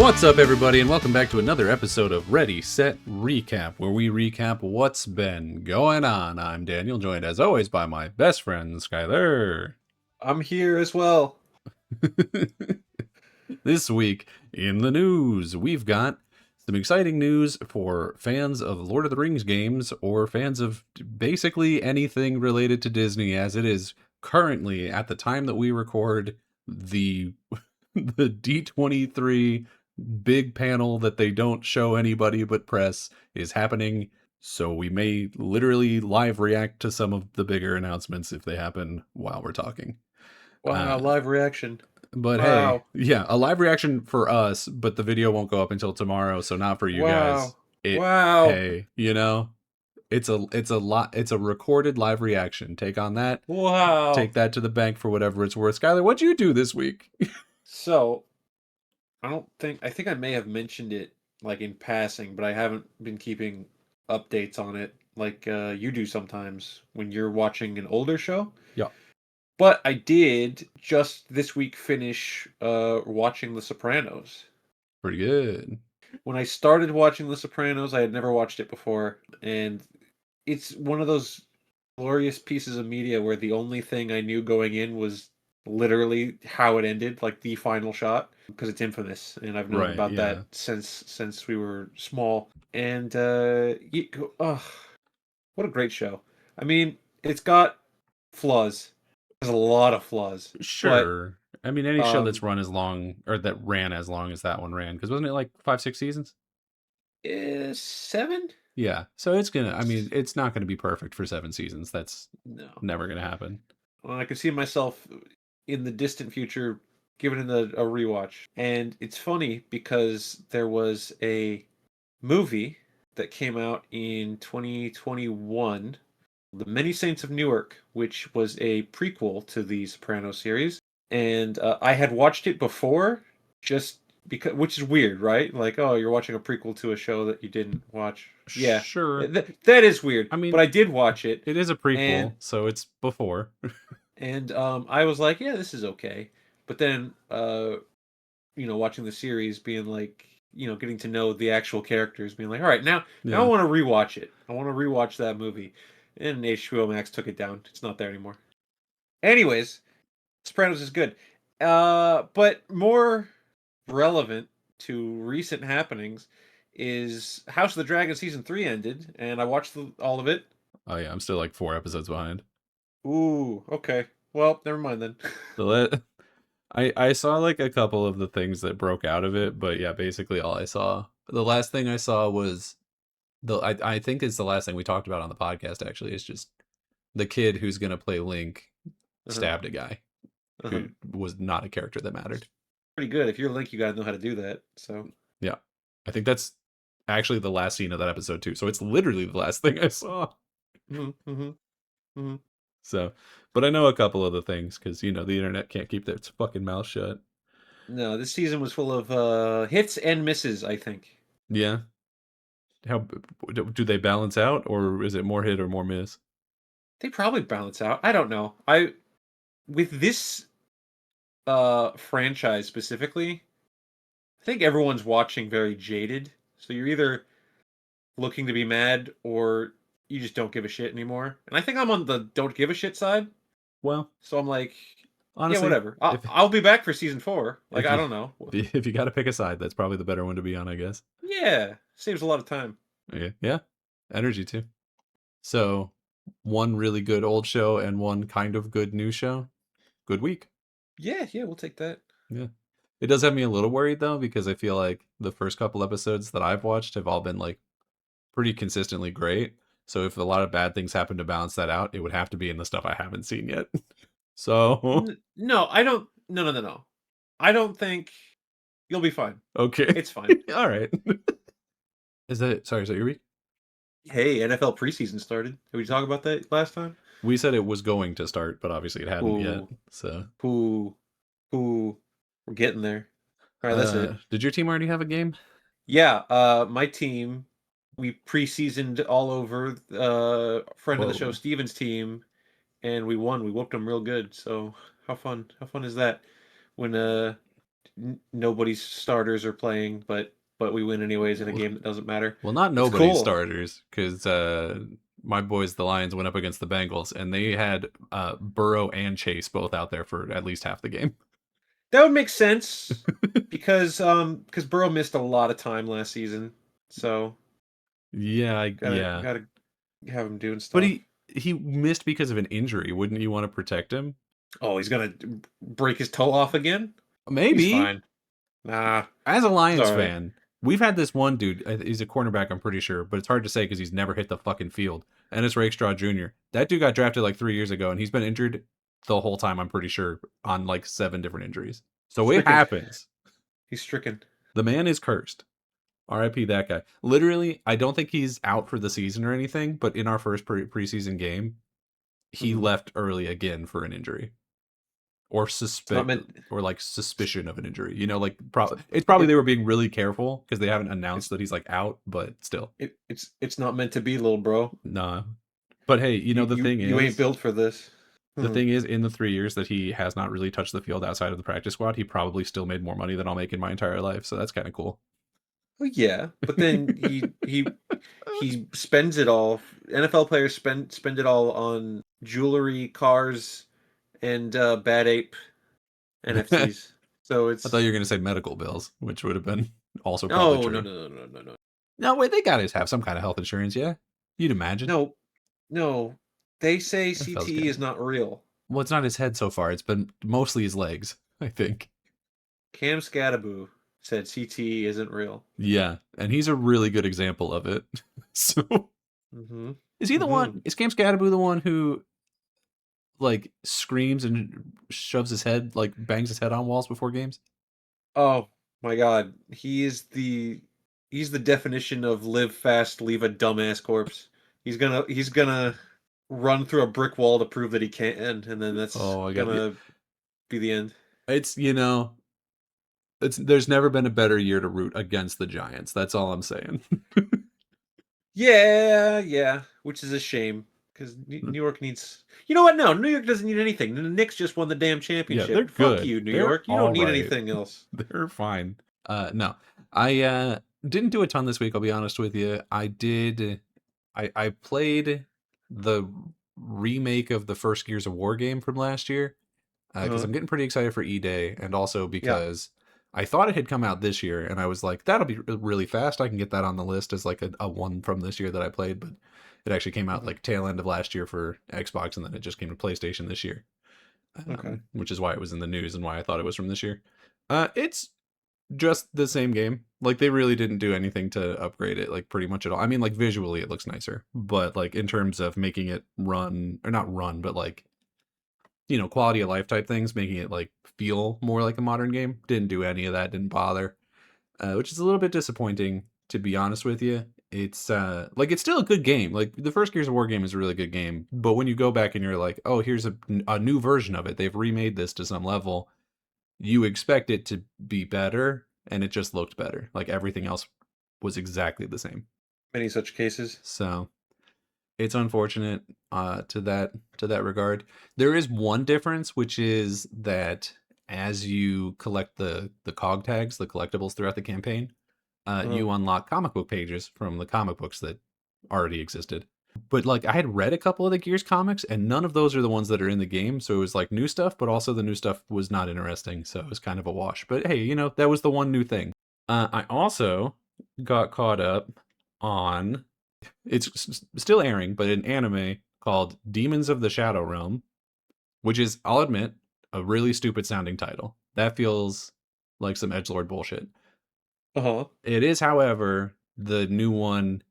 What's up, everybody, and welcome back to another episode of Ready, Set, Recap, where we recap what's been going on. I'm Daniel, joined as always by my best friend, Skyler. I'm here as well. This week in the news, we've got some exciting news for fans of Lord of the Rings games or fans of basically anything related to Disney, as it is currently, at the time that we record, the D23 big panel that they don't show anybody but press is happening. So we may literally live react to some of the bigger announcements if they happen while we're talking. Wow, live reaction. But Wow. hey, yeah, a live reaction for us, but the video won't go up until tomorrow, so not for you guys. Wow. Hey, it's a recorded live reaction. Take on that. Wow. Take that to the bank for whatever it's worth. Skyler, what'd you do this week? So, I think I may have mentioned it like in passing, but I haven't been keeping updates on it like you do sometimes when you're watching an older show. Yeah. But I did just this week finish watching The Sopranos. Pretty good. When I started watching The Sopranos, I had never watched it before, and it's one of those glorious pieces of media where the only thing I knew going in was literally how it ended, like the final shot, because it's infamous, and I've known about that since we were small. And what a great show! I mean, it's got flaws. There's a lot of flaws. Sure. But, I mean, any show that's run as long, or that ran as long as that one ran, because wasn't it like 5-6 seasons? 7? Yeah. So it's not gonna be perfect for 7 seasons. That's never gonna happen. Well, I can see myself in the distant future giving it a rewatch. And it's funny because there was a movie that came out in 2021, The Many Saints of Newark, which was a prequel to the Sopranos series. And I had watched it before, just because, which is weird, right? Like, oh, you're watching a prequel to a show that you didn't watch. Yeah, sure. That is weird. I mean, but I did watch it. It is a prequel, so it's before. And I was like, yeah, this is okay. But then, watching the series, being like, getting to know the actual characters, being like, all right, now I want to rewatch it. I want to rewatch that movie. And HBO Max took it down. It's not there anymore. Anyways, Sopranos is good. But more relevant to recent happenings is House of the Dragon Season 3 ended, and I watched all of it. Oh yeah, I'm still like 4 episodes behind. Ooh, okay. Well, never mind then. I saw like a couple of the things that broke out of it, but yeah, basically all I saw. The last thing I saw was I think it's the last thing we talked about on the podcast actually, is just the kid who's gonna play Link stabbed a guy who was not a character that mattered. Pretty good. If you're Link, you gotta know how to do that. So yeah, I think that's actually the last scene of that episode too. So it's literally the last thing I saw. So, but I know a couple of the things because the internet can't keep its fucking mouth shut. No, this season was full of hits and misses, I think. Yeah. How do they balance out, or is it more hit or more miss? They probably balance out. I don't know. With this franchise specifically, I think everyone's watching very jaded. So you're either looking to be mad or you just don't give a shit anymore. And I think I'm on the don't give a shit side. Well, so I'm like, honestly, yeah, whatever. I'll be back for season 4. Like, I don't know. If you got to pick a side, that's probably the better one to be on, I guess. Yeah, saves a lot of time. Yeah, energy too. So, one really good old show and one kind of good new show. Good week. Yeah, we'll take that. Yeah. It does have me a little worried though, because I feel like the first couple episodes that I've watched have all been like pretty consistently great. So if a lot of bad things happen to balance that out, it would have to be in the stuff I haven't seen yet. So no, I don't. No. I don't think you'll be fine. Okay, it's fine. All right. Is that your week? Hey, NFL preseason started. Did we talk about that last time? We said it was going to start, but obviously it hadn't yet. So we're getting there. All right, that's it. Did your team already have a game? Yeah, my team, we preseasoned all over friend of the show Steven's team, and we won. We whooped them real good. So how fun is that? When nobody's starters are playing, but we win anyways in a game that doesn't matter. Well, not It's nobody's cool. starters, because my boys, the Lions, went up against the Bengals, and they had Burrow and Chase both out there for at least half the game. That would make sense because Burrow missed a lot of time last season, so Yeah, yeah. gotta have him doing But stuff. he missed because of an injury. Wouldn't you want to protect him? Oh, he's gonna break his toe off again? He's Maybe. fine. Nah, As a he's Lions all right. fan, we've had this one dude. He's a cornerback, I'm pretty sure, but it's hard to say because he's never hit the fucking field. And it's Rakestraw Jr. That dude got drafted like 3 years ago, and he's been injured the whole time. I'm pretty sure on like 7 different injuries. So it Stricken. happens. He's stricken. The man is cursed. RIP that guy. Literally, I don't think he's out for the season or anything, but in our first preseason game, he Hmm. left early again for an injury or It's not meant. like suspicion of an injury. You know, like it's probably It, they were being really careful because they haven't announced it's that he's like out, but still, it's not meant to be, little bro. nah. But hey, You you you ain't built for this. the Hmm. thing is, in the 3 years that he has not really touched the field outside of the practice squad, he probably still made more money than I'll make in my entire life. So that's kind of cool. Well, yeah, but then he spends it all. NFL players spend it all on jewelry, cars, and Bad Ape I NFTs. So thought you it's were gonna say medical bills, which would have been also probably no, no, true. no, no, no, no, no, No, wait, they gotta have some kind of health insurance, yeah? You'd imagine. no, no. They say NFL's CTE got is it. not real. Well, it's not his head so far. It's been mostly his legs, I think. Cam Scadaboo said CTE isn't real. Yeah, and he's a really good example of it. So, Mm-hmm. is he the Mm-hmm. one? Is Cam Scadaboo the one who like screams and shoves his head, like bangs his head on walls before games? Oh my God, he's the definition of live fast, leave a dumbass corpse. He's gonna run through a brick wall to prove that he can, and then that's Oh my god, yeah. gonna be the end. It's it's there's never been a better year to root against the Giants. That's all I'm saying. Yeah, yeah, which is a shame because New York needs. You know what? No, New York doesn't need anything. The Knicks just won the damn Yeah, they're championship. Fuck good. you, New They're York. You don't all need right. anything else. They're fine. No. I didn't do a ton this week, I'll be honest with you. I played the remake of the first Gears of War game from last year because Uh-huh. I'm getting pretty excited for E-Day, and also Yeah. because I thought it had come out this year, and I was like, that'll be really fast. I can get that on the list as like a one from this year that I played, but it actually came out Hmm. like tail end of last year for Xbox, and then it just came to PlayStation this year, Okay. which is why it was in the news and why I thought it was from this year. It's just the same game. Like they really didn't do anything to upgrade it, like pretty much at all. I mean, like visually it looks nicer, but like in terms of making it run or not run, but like quality of life type things, making it like feel more like a modern game, didn't do any of that. Didn't bother, which is a little bit disappointing to be honest with you. It's like it's still a good game. Like the first Gears of War game is a really good game, but when you go back and you're like, oh, here's a new version of it. They've remade this to some level, you expect it to be better, and it just looked better. Like everything else was exactly the same. Many such cases. So it's unfortunate to that regard. There is one difference, which is that as you collect the cog tags, the collectibles throughout the campaign, Uh-huh. you unlock comic book pages from the comic books that already existed. But like I had read a couple of the Gears comics, and none of those are the ones that are in the game. So it was like new stuff, but also the new stuff was not interesting. So it was kind of a wash. But hey, that was the one new thing. I also got caught up on it's still airing, but an anime called Demons of the Shadow Realm, which is, I'll admit, a really stupid sounding title. That feels like some edgelord bullshit. Uh-huh. It is, however, the new one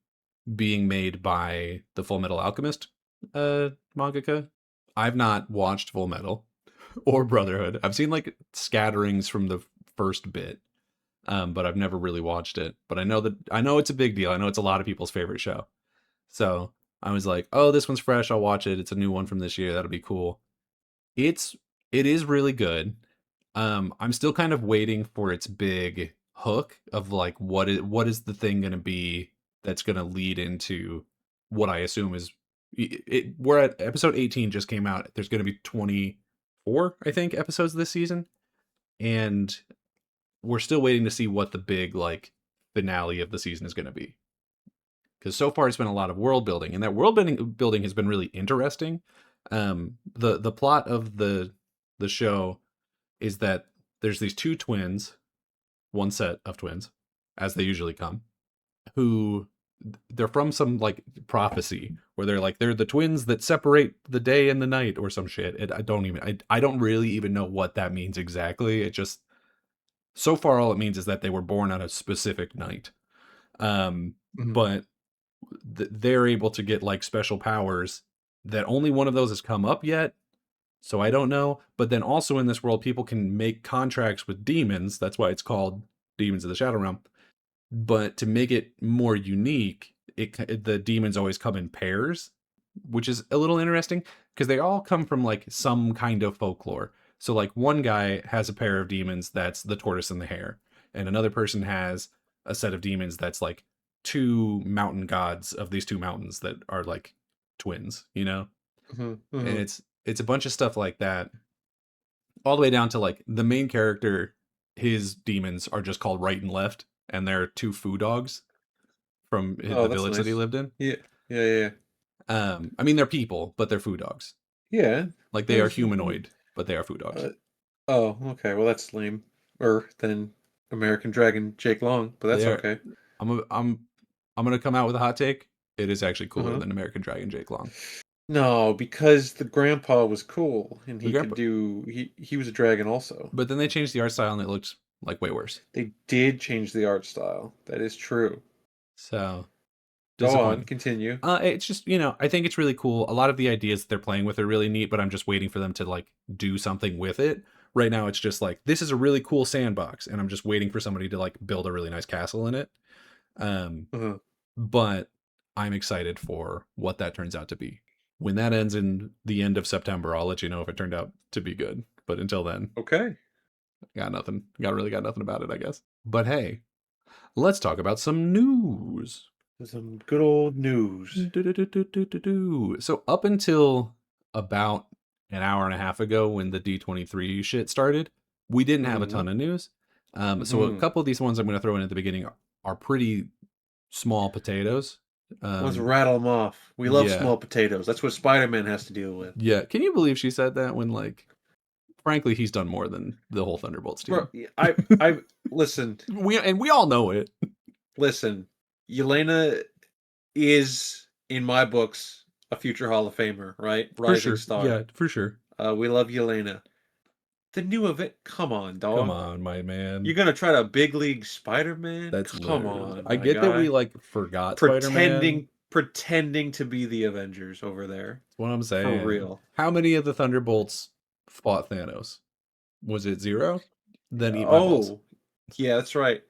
being made by the Full Metal Alchemist mangaka. I've not watched Full Metal or Brotherhood. I've seen like scatterings from the first bit, but I've never really watched it. But I know it's a big deal. I know it's a lot of people's favorite show. So I was like, oh, this one's fresh. I'll watch it. It's a new one from this year. That'll be cool. It's it is really good. I'm still kind of waiting for its big hook of like what is the thing going to be that's going to lead into what I assume is we're at episode 18 just came out. There's going to be 24, I think, episodes this season. And we're still waiting to see what the big like finale of the season is going to be. Because so far it's been a lot of world building, and that world building has been really interesting. The plot of the show is that there's these two twins, one set of twins, as they usually come, who they're from some like prophecy where they're the twins that separate the day and the night or some shit. I don't really even know what that means exactly. It just so far all it means is that they were born on a specific night. Mhm. But they're able to get like special powers that only one of those has come up yet. So I don't know. But then also in this world, people can make contracts with demons. That's why it's called Demons of the Shadow Realm. But to make it more unique, the demons always come in pairs, which is a little interesting because they all come from like some kind of folklore. So like one guy has a pair of demons that's the tortoise and the hare, and another person has a set of demons that's like two mountain gods of these two mountains that are like twins, you know? Mhm. And Mhm. it's a bunch of stuff like that, all the way down to like the main character, his demons are just called right and left, and they're two foo dogs from Oh, the that's village that he nice. lived in. Yeah. Yeah. Yeah. I mean they're people, but they're foo dogs. Yeah. Like they are There's. humanoid, but they are foo dogs. Uh, oh, okay. Well, that's lame. Or than American Dragon Jake Long, but that's They are. okay. I'm a, I'm I'm gonna come out with a hot take. It is actually Uh cooler huh. than American Dragon Jake Long. No, because the grandpa was cool and The he could grandpa, do. He was a dragon also. but then they changed the art style and it looks like way worse. They did change the art style. That is true. So Go on, disappointing. continue. It's just I think it's really cool. A lot of the ideas that they're playing with are really neat, but I'm just waiting for them to like do something with it. Right now, it's just like this is a really cool sandbox, and I'm just waiting for somebody to like build a really nice castle in it. Um, Uh-huh. but I'm excited for what that turns out to be. When that ends in the end of September, I'll let you know if it turned out to be good. But until then, Okay. got nothing. Got nothing about it, I guess. But hey, let's talk about some news. Some good old news. So up until about an hour and a half ago, when the D23 shit started, we didn't have a Mm-hmm. ton of news. So a Mm-hmm. couple of these ones I'm going to throw in at the beginning are pretty small potatoes. Let's Um, rattle them off. We love yeah, small potatoes. That's what Spider-Man has to deal with. yeah. Can you believe she said that when, like, frankly, he's done more than the whole Thunderbolts Bro, team. I listen, We all know it. listen. Yelena is in my books a future Hall of Famer, right? For Rising sure. star. Yeah, for sure. We love Yelena. The new event, come on, Come dog. on, my You're man. gonna try to big league Spider-Man? That's Come literally. on, I my get that we guy. like forgot Spider-Man. Pretending to be the Avengers over there. That's what I'm For saying. real. How many of the Thunderbolts fought Thanos? Was it zero? Then eat my balls. Oh, yeah, that's right.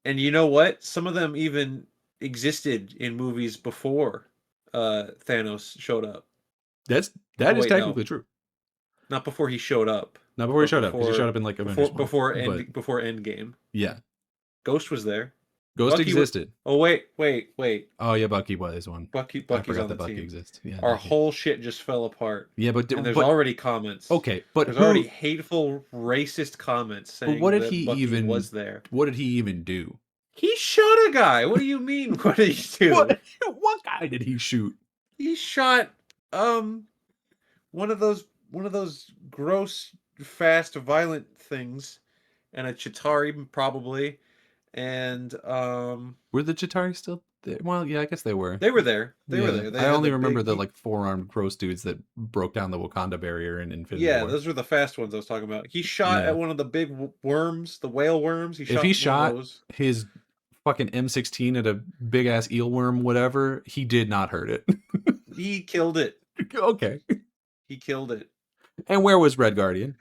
And you know what? Some of them even existed in movies before Thanos showed up. That Oh is wait, no. technically true. Not before he showed up, Not before he but showed up, because he showed up in like Avengers one. But before Endgame. yeah, Ghost was there. Ghost Bucky was. existed. Oh wait. Oh yeah, Bucky was one. I Bucky's forgot on that the Bucky team. exists. Yeah, Our Bucky. whole shit just fell apart. Yeah, And there's but already comments. okay, but There's already who? hateful, racist comments But what saying did he that Bucky even? was there. What did he even do? He shot a guy. What do you mean? What did he do? What? What guy did he shoot? He shot um one of those gross, fast, violent things, and a Chitari probably, and Were the Chitauri still there? Well, yeah, I guess they were. they were there. They were Yeah, there. They I had only the remember big. the like four-armed gross dudes that broke down the Wakanda barrier in Infinity Yeah, War. those were the fast ones I was talking about. He shot Yeah, at one of the big worms, the whale worms. He if he shot one of shot those. his fucking M16 at a big ass eelworm, whatever, he did not hurt it. He killed it. Okay. He killed it. And where was Red Guardian?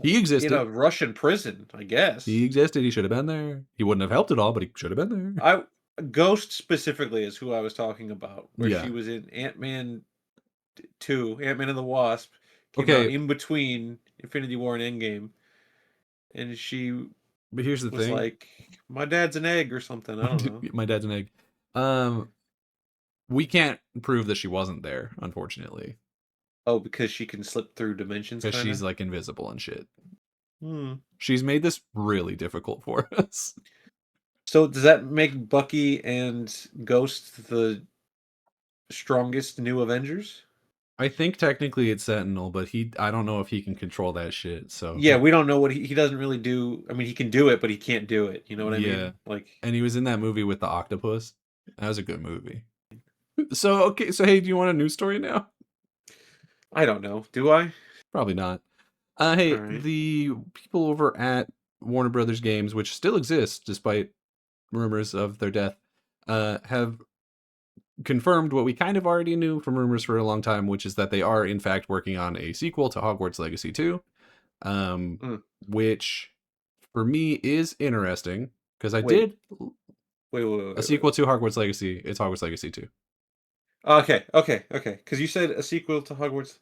He In a existed. Russian prison, I He guess. existed. He should have been there. He wouldn't have helped at all, but he should have been there. I Ghost specifically is who I was talking about, where she Yeah. was in Ant-Man 2, Ant-Man and the Wasp, came out Okay, in between Infinity War and Endgame, and she but here's the was thing. like, "My dad's an egg" or something. I don't know. My dad's an egg. Um, we can't prove that she wasn't there, unfortunately, Oh, because she can slip through dimensions, because kind she's of. like invisible and shit. Hmm. She's made this really difficult for us. So does that make Bucky and Ghost the strongest new Avengers? I think technically it's Sentinel, but I don't know if he can control that shit. So Yeah, we don't know what he doesn't really do. I mean, he can do it, but he can't do it. You know what I yeah. mean? Like, And he was in that movie with the octopus. That was a good movie. So okay, so hey, do you want a news story now? I don't know. Do I? Probably not. All Hey, right. the people over at Warner Brothers Games, which still exists despite rumors of their death, have confirmed what we kind of already knew from rumors for a long time, which is that they are in fact working on a sequel to Hogwarts Legacy 2, um, Mm. which for me is interesting because I Wait, did a wait. sequel to Hogwarts Legacy. It's Hogwarts Legacy 2. Okay. Because you said a sequel to Hogwarts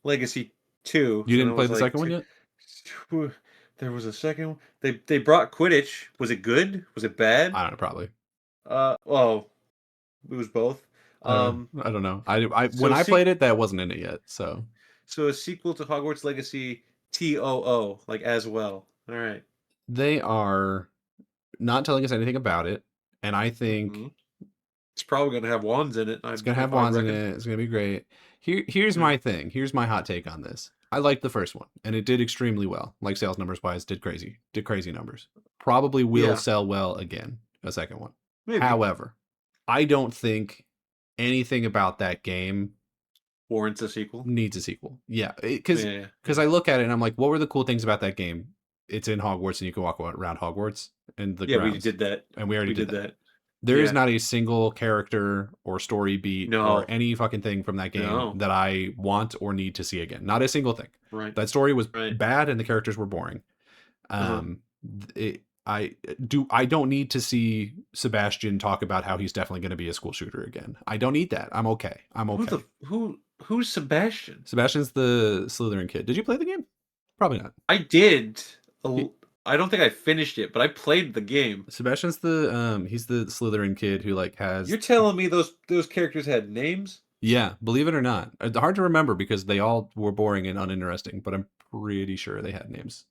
Legacy 2, You and I didn't play was the like, second one yet? there was a second one. They brought Quidditch. Was it good? Was it bad? I don't know, probably. Well, it was both. Um, I don't know. I when so I played se it, that wasn't in it yet. So so a sequel to Hogwarts Legacy TOO, like as well. All right. they are not telling us anything about it, and I think Mm-hmm. It's probably gonna have wands in it. it's gonna have I'd wands in reckon. it. It's gonna be great. Here's Yeah. my thing. Here's my hot take on this. I liked the first one, and it did extremely well. Like sales numbers wise, did crazy numbers. Probably will Yeah. sell well again. A second one. Maybe However, I don't think anything about that game warrants a sequel. needs a sequel. Yeah, Yeah. because Yeah. I look at it and I'm like, what were the cool things about that game? It's in Hogwarts and you can walk around Hogwarts and the Yeah. We grounds, did that. and we already We did did that. that. There is Yeah. not a single character or story beat or No. any fucking thing from that game No. that I want or need to see again. Not a single thing. Right. That story was Right. bad and the characters were boring. Uh-huh. I don't need to see Sebastian talk about how he's definitely going to be a school shooter again. I don't need that. I'm okay. I'm okay. Who's Sebastian? Sebastian's the Slytherin kid. Did you play the game? Probably not. I did. He, I don't think I finished it, but I played the game. Sebastian's the he's the Slytherin kid who like has You're telling me those characters had names? yeah, believe it or not. It's hard to remember because they all were boring and uninteresting, but I'm pretty sure they had names.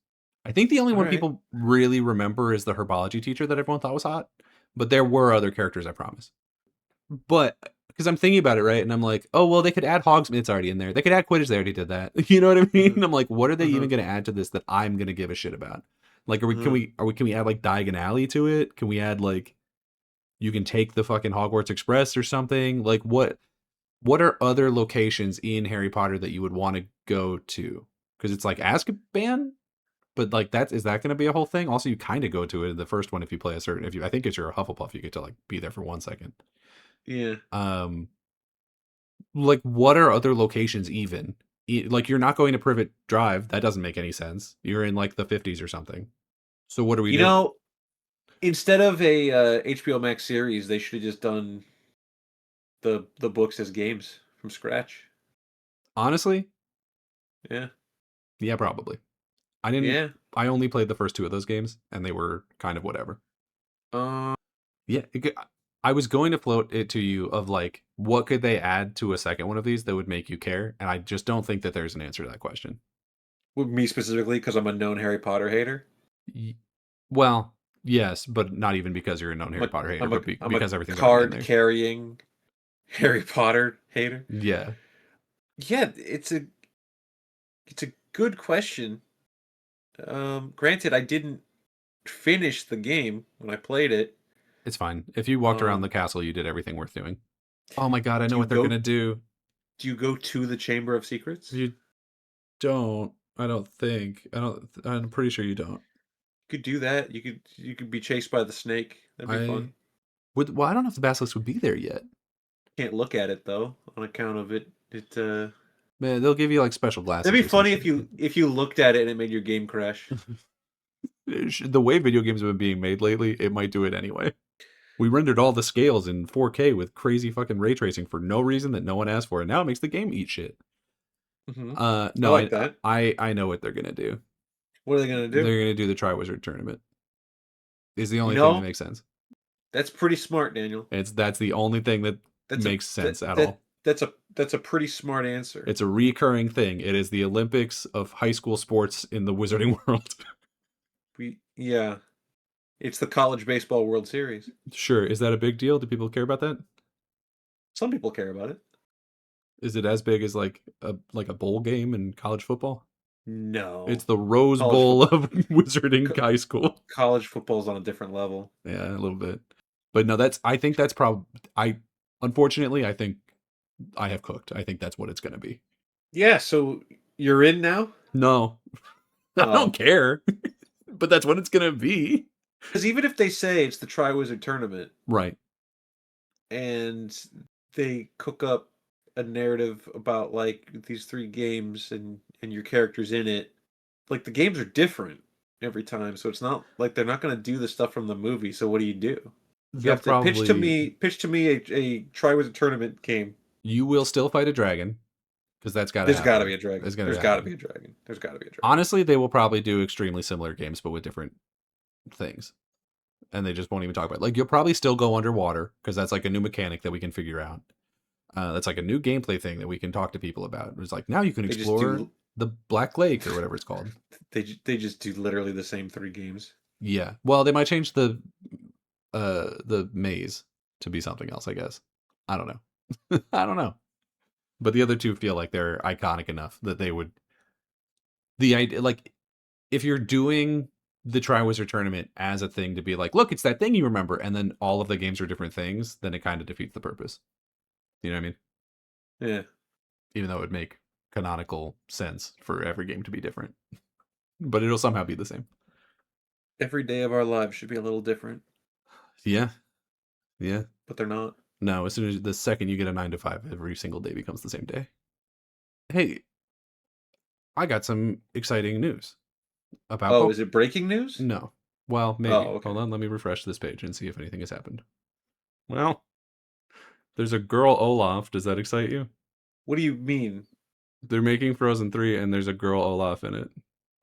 I think the only All one right. people really remember is the herbology teacher that everyone thought was hot, but there were other characters, I promise. But because I'm thinking about it, right? And I'm like, oh well, they could add Hogsmeade. It's already in there. They could add Quidditch. They already did that. You know what I Uh-huh. mean? I'm like, what are they Uh-huh. even going to add to this that I'm going to give a shit about? Like, Uh-huh. can we add like Diagon Alley to it? Can we add like you can take the fucking Hogwarts Express or something? Like what are other locations in Harry Potter that you would want to go to? Because it's like Azkaban, but like that is that going to be a whole thing? Also, you kind of go to it in the first one if you play a certain. If you, I think it's you're a Hufflepuff, you get to like be there for 1 second. Yeah. Um, like what are other locations even? Like you're not going to Privet Drive. That doesn't make any sense. You're in like the 50s or something. So what are we You doing? know, instead of a HBO Max series, they should have just done the books as games from scratch. Honestly, Yeah. yeah, probably. I didn't. Yeah. I only played the first two of those games, and they were kind of whatever. Uh, Yeah, I was going to float it to you of like, what could they add to a second one of these that would make you care? And I just don't think that there's an answer to that question. with me specifically, because I'm a known Harry Potter hater. Y- Well, yes, but not even because you're a known I'm Harry a Potter hater, I'm a but I'm a because everything's already in card there. carrying Harry Potter hater. Yeah, Yeah, it's a good question. Granted, I didn't finish the game when I played it. it's fine. If you walked around the Um, castle, you did everything worth doing. Oh my god, I do know you what they're go gonna do. do you go to the Chamber of Secrets? You don't. I don't think. I don't. I'm pretty sure you don't. You could do that. You could be chased by the snake. That'd be I fun. would. Well, I don't know if the basilisk would be there yet. Can't look at it though, on account of it. Man, they'll give you like special That'd glasses be or some funny shit. if you looked at it and it made your game crash. The way video games have been being made lately, it might do it anyway. We rendered all the scales in 4K with crazy fucking ray tracing for no reason that no one asked for, and now it makes the game eat shit. Hmm. I No, like that. I know what they're gonna do. What are they gonna do? They're gonna do the Triwizard Tournament. Is the You only thing that know, makes sense. that's pretty smart, Daniel. That's the only thing that That's a makes that sense at that all. that's a That's a pretty smart answer. It's a recurring thing. It is the Olympics of high school sports in the Wizarding world. Yeah, it's the college baseball World Series. Sure. Is that a big deal? Do people care about that? Some people care about it. Is it as big as like a bowl game in college football? It's No, the Rose college Bowl foot of Wizarding co- high school. college football's on a different level. Yeah, a little bit. But no, I think that's probably I unfortunately I think I have cooked. I think that's what it's going to be. Yeah, so you're in now? No. I don't Oh, care. But that's what it's going to be. because even if they say it's the Triwizard Tournament Right. and they cook up a narrative about like these three games and your characters in it, like the games are different every time, so it's not like they're not going to do the stuff from the movie. So what do? You They'll have to probably pitch to me a Triwizard Tournament game. you will still fight a dragon because that's got to There's got to be happen. a dragon. It's going There's to got to happen. be a dragon. There's got to be a dragon. Honestly, they will probably do extremely similar games but with different things. And they just won't even talk about it. Like you'll probably still go underwater because that's like a new mechanic that we can figure out. That's like a new gameplay thing that we can talk to people about. It's like now you can They just explore do. the Black Lake or whatever it's called. They just do literally the same three games. Yeah. Well, they might change the maze to be something else, I guess. I don't know. I don't know. But the other two feel like they're iconic enough that they would the idea like if you're doing the Triwizard Tournament as a thing to be like, look, it's that thing you remember, and then all of the games are different things, then it kind of defeats the purpose. You know what I mean? Yeah. Even though it would make canonical sense for every game to be different. But it'll somehow be the same. Every day of our lives should be a little different, Yeah. Yeah. but they're not. No, as soon as the second you get a 9 to 5, every single day becomes the same day. Hey, I got some exciting news about Oh, is it breaking news? No. Well, maybe. Oh, okay. Hold on, let me refresh this page and see if anything has happened. Well, there's a girl Olaf. Does that excite you? What do you mean? They're making Frozen 3 and there's a girl Olaf in it.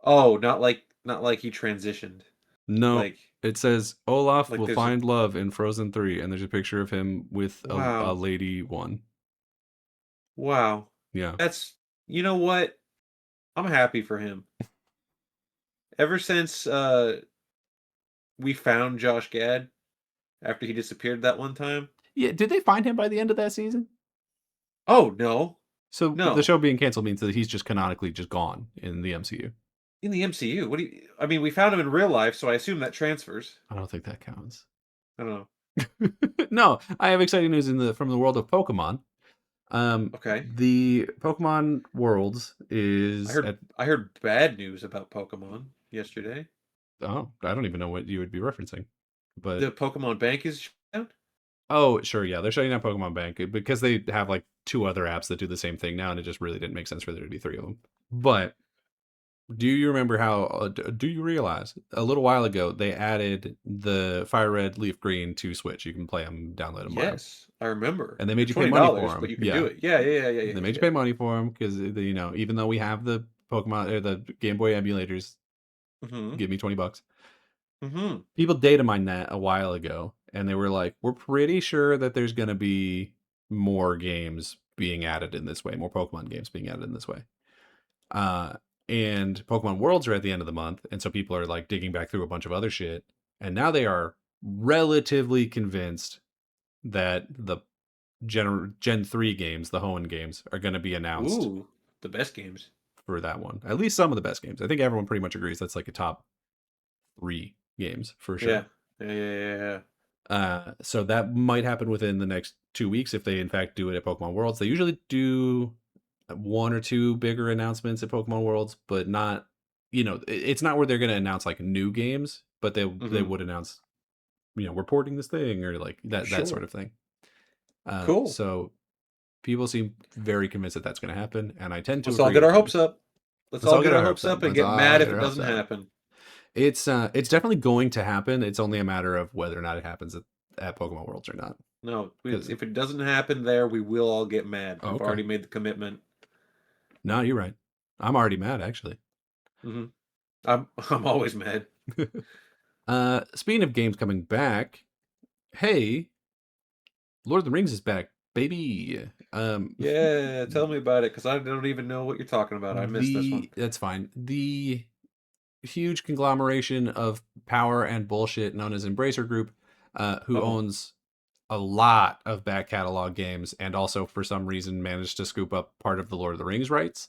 Oh, not like he transitioned. No, Like it says Olaf like will there's find love in Frozen 3 and there's a picture of him with a wow. lady one. Wow. Yeah. That's you know what? I'm happy for him. Ever since we found Josh Gad after he disappeared that one time. Yeah, did they find him by the end of that season? Oh, no. So the No. show being canceled means that he's just canonically just gone in the MCU. In the MCU. What do you I mean, we found him in real life, so I assume that transfers. I don't think that counts. I don't know. No, I have exciting news from the world of Pokemon. Okay. The Pokemon Worlds I is heard at I heard bad news about Pokemon yesterday. oh, I don't even know what you would be referencing. But The Pokemon Bank is shut down? oh, sure, yeah, they're shutting down Pokemon Bank because they have like two other apps that do the same thing now, and it just really didn't make sense for there to be three of them. But do you remember how? Do you realize a little while ago they added the Fire Red, Leaf Green to Switch? You can play them, download them, buy them, Yes, I remember. and they They're made you pay money for $20, them. but you can do Yeah, it. Yeah, yeah, yeah, yeah, they yeah, made you yeah. pay money for them because even though we have the Pokemon or the Game Boy emulators, Mhm. give me $20. Mhm. People data mined that a while ago, and they were like, "We're pretty sure that there's going to be more games being added in this way, more Pokemon games being added in this way." Uh, and Pokemon Worlds are at the end of the month, and so people are like digging back through a bunch of other shit, and now they are relatively convinced that the Gen 3 games, the Hoenn games, are going to be announced Ooh, the best games. for that one. At least some of the best games. I think everyone pretty much agrees that's like a top 3 games for Yeah. sure. Yeah, yeah, yeah, yeah. So that might happen within the next 2 weeks if they in fact do it at Pokemon Worlds. They usually do one or two bigger announcements at Pokemon Worlds, but not, it's not where they're going to announce like new games, but they Mhm. would announce, we're porting this thing or like that sort Sure. of thing. Cool. So people seem very convinced that that's going to happen, and I tend to Let's all agree get with our them. hopes up. Let's Let's all all get get our our hopes hopes up. up and Let's get all mad if get it our hopes doesn't up. happen. It's definitely going to happen. It's only a matter of whether or not it happens at Pokemon Worlds or not. No, Because if it doesn't happen there, we will all get mad. oh, We've okay, already made the commitment. no, you're right. I'm already mad actually. Mhm. I'm always mad. Speaking of games coming back, hey, Lord of the Rings is back, baby. Yeah, tell me about it because I don't even know what you're talking about. I missed this one. that's fine. The huge conglomeration of power and bullshit known as Embracer Group, who Oh, owns a lot of back catalog games and also for some reason managed to scoop up part of the Lord of the Rings rights,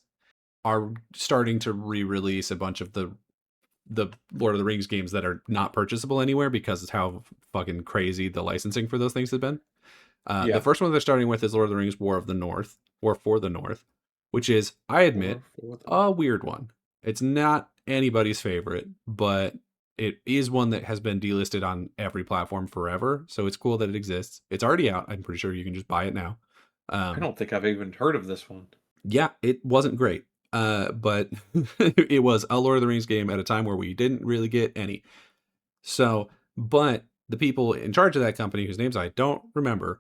are starting to re-release a bunch of the Lord of the Rings games that are not purchasable anywhere because of how fucking crazy the licensing for those things have been. The yeah. first one they're starting with is Lord of the Rings War of the North, War for the North, which is, I admit, Or for the a weird one. It's not anybody's favorite, but it is one that has been delisted on every platform forever. So it's cool that it exists. It's already out. I'm pretty sure you can just buy it now. I Um, don't think I've even heard of this one. yeah, it wasn't great. But it was a Lord of the Rings game at a time where we didn't really get any. So, but the people in charge of that company, whose names I don't remember,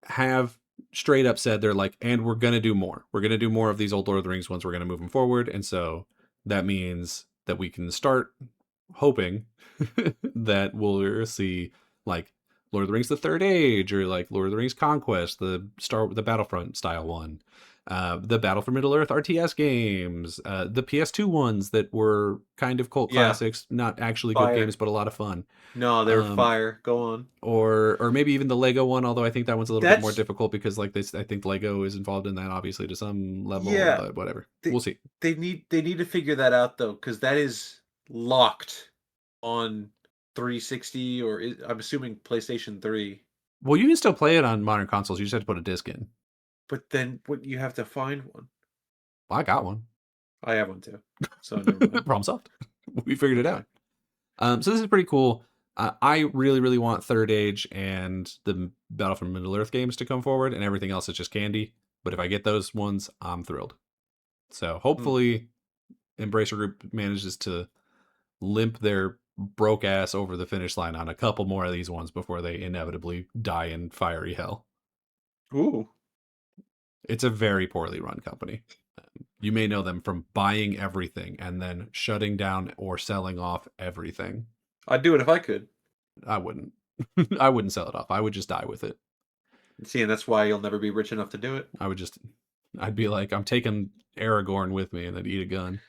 have straight up said they're like, and we're gonna do more. We're gonna do more of these old Lord of the Rings ones. We're gonna move them forward, and so that means that we can start hoping that we'll see like Lord of the Rings: The Third Age, or like Lord of the Rings: Conquest, the Battlefront style one, the Battle for Middle Earth RTS games, the PS2 ones that were kind of cult Yeah, classics, not actually good games, fire. but a lot of fun. No, they're Um, fire. Go on. or maybe even the Lego one, although I think that one's a little bit more That's difficult because like this, I think Lego is involved in that obviously to some level, yeah. but whatever. They We'll see. they need to figure that out though, because that is locked on 360 or I'm assuming PlayStation 3. Well, you can still play it on modern consoles. You just have to put a disc in. But then what you have to find one. Well, I got one. I have one too. So never mind. Problem solved. We figured it Okay. out. So this is pretty cool. I really, really want Third Age and the Battle for Middle Earth games to come forward, and everything else is just candy. But if I get those ones, I'm thrilled. So Hmm. hopefully, Embracer Group manages to limp their broke ass over the finish line on a couple more of these ones before they inevitably die in fiery hell. Ooh. It's a very poorly run company. You may know them from buying everything and then shutting down or selling off everything. I'd do it if I could. I wouldn't. I wouldn't sell it off. I would just die with it. See, and that's why you'll never be rich enough to do it. I would just, I'd be like, I'm taking Aragorn with me and then eat a gun.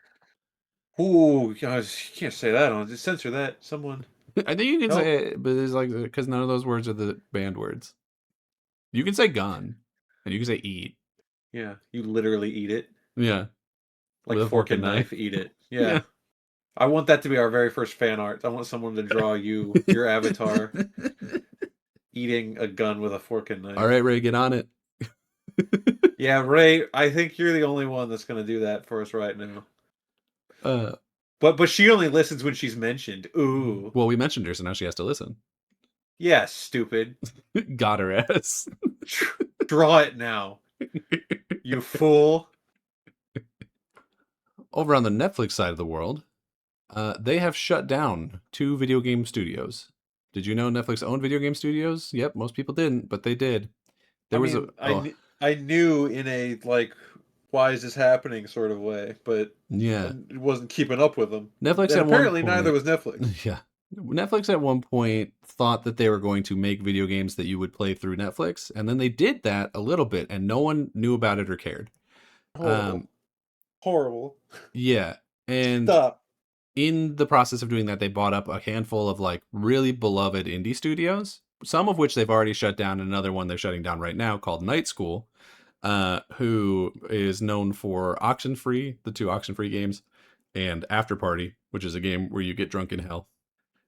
Ooh, guys, you can't say that on. Just censor that. Someone. I think you can Nope. say it, but it's like, because none of those words are the banned words. You can say gun and you can say eat. Yeah, you literally eat it. Yeah. Like With a fork fork and and knife. knife, eat it. Yeah. Yeah. I want that to be our very first fan art. I want someone to draw you, your avatar, eating a gun with a fork and All right, knife. Ray, get on it. Yeah, Ray, I think you're the only one that's gonna do that for us right now. uh, But she only listens when she's mentioned. Ooh. well, we mentioned her, so now she has to listen. Yeah, stupid. Got her ass. Draw it now, you fool. Over on the Netflix side of the world, they have shut down 2 video game studios. Did you know Netflix owned video game studios? Yep, most people didn't, but they did. I There was a mean, I knew in a like, why is this happening sort of way, but yeah. it wasn't keeping up with them. Netflix And at one apparently neither point, was Netflix. yeah. Netflix at one point thought that they were going to make video games that you would play through Netflix, and then they did that a little bit, and no one knew about it or cared. Horrible. Um, Horrible. yeah, and Stop. in the process of doing that, they bought up a handful of like really beloved indie studios, some of which they've already shut down, and another one they're shutting down right now called Night School, who is known for Oxen Free, the 2 Oxen Free games, and After Party, which is a game where you get drunk in hell,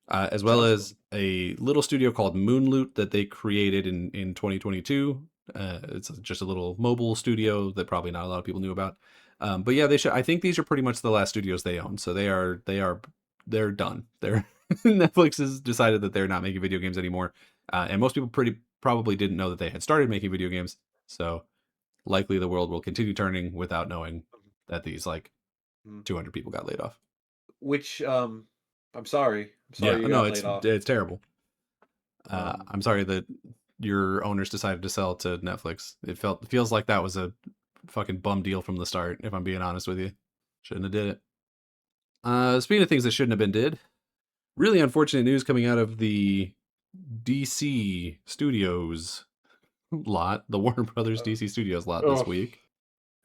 as well Sounds as fun. a little studio called Moonloot that they created in 2022. It's just a little mobile studio that probably not a lot of people knew about. But yeah, they should. I think these are pretty much the last studios they own. So they're done. They're Netflix has decided that they're not making video games anymore, and most people pretty probably didn't know that they had started making video games. So likely the world will continue turning without knowing that these like Mm. 200 people got laid off. Which I'm sorry. I'm Yeah, sorry you no, got it's laid off. it's terrible. Um I'm sorry that your owners decided to sell to Netflix. It feels like that was a fucking bum deal from the start. If I'm being honest with you, shouldn't have did it. Speaking of things that shouldn't have been did, really unfortunate news coming out of the DC studios. lot, the Warner Brothers Uh, DC Studios lot this oh, week.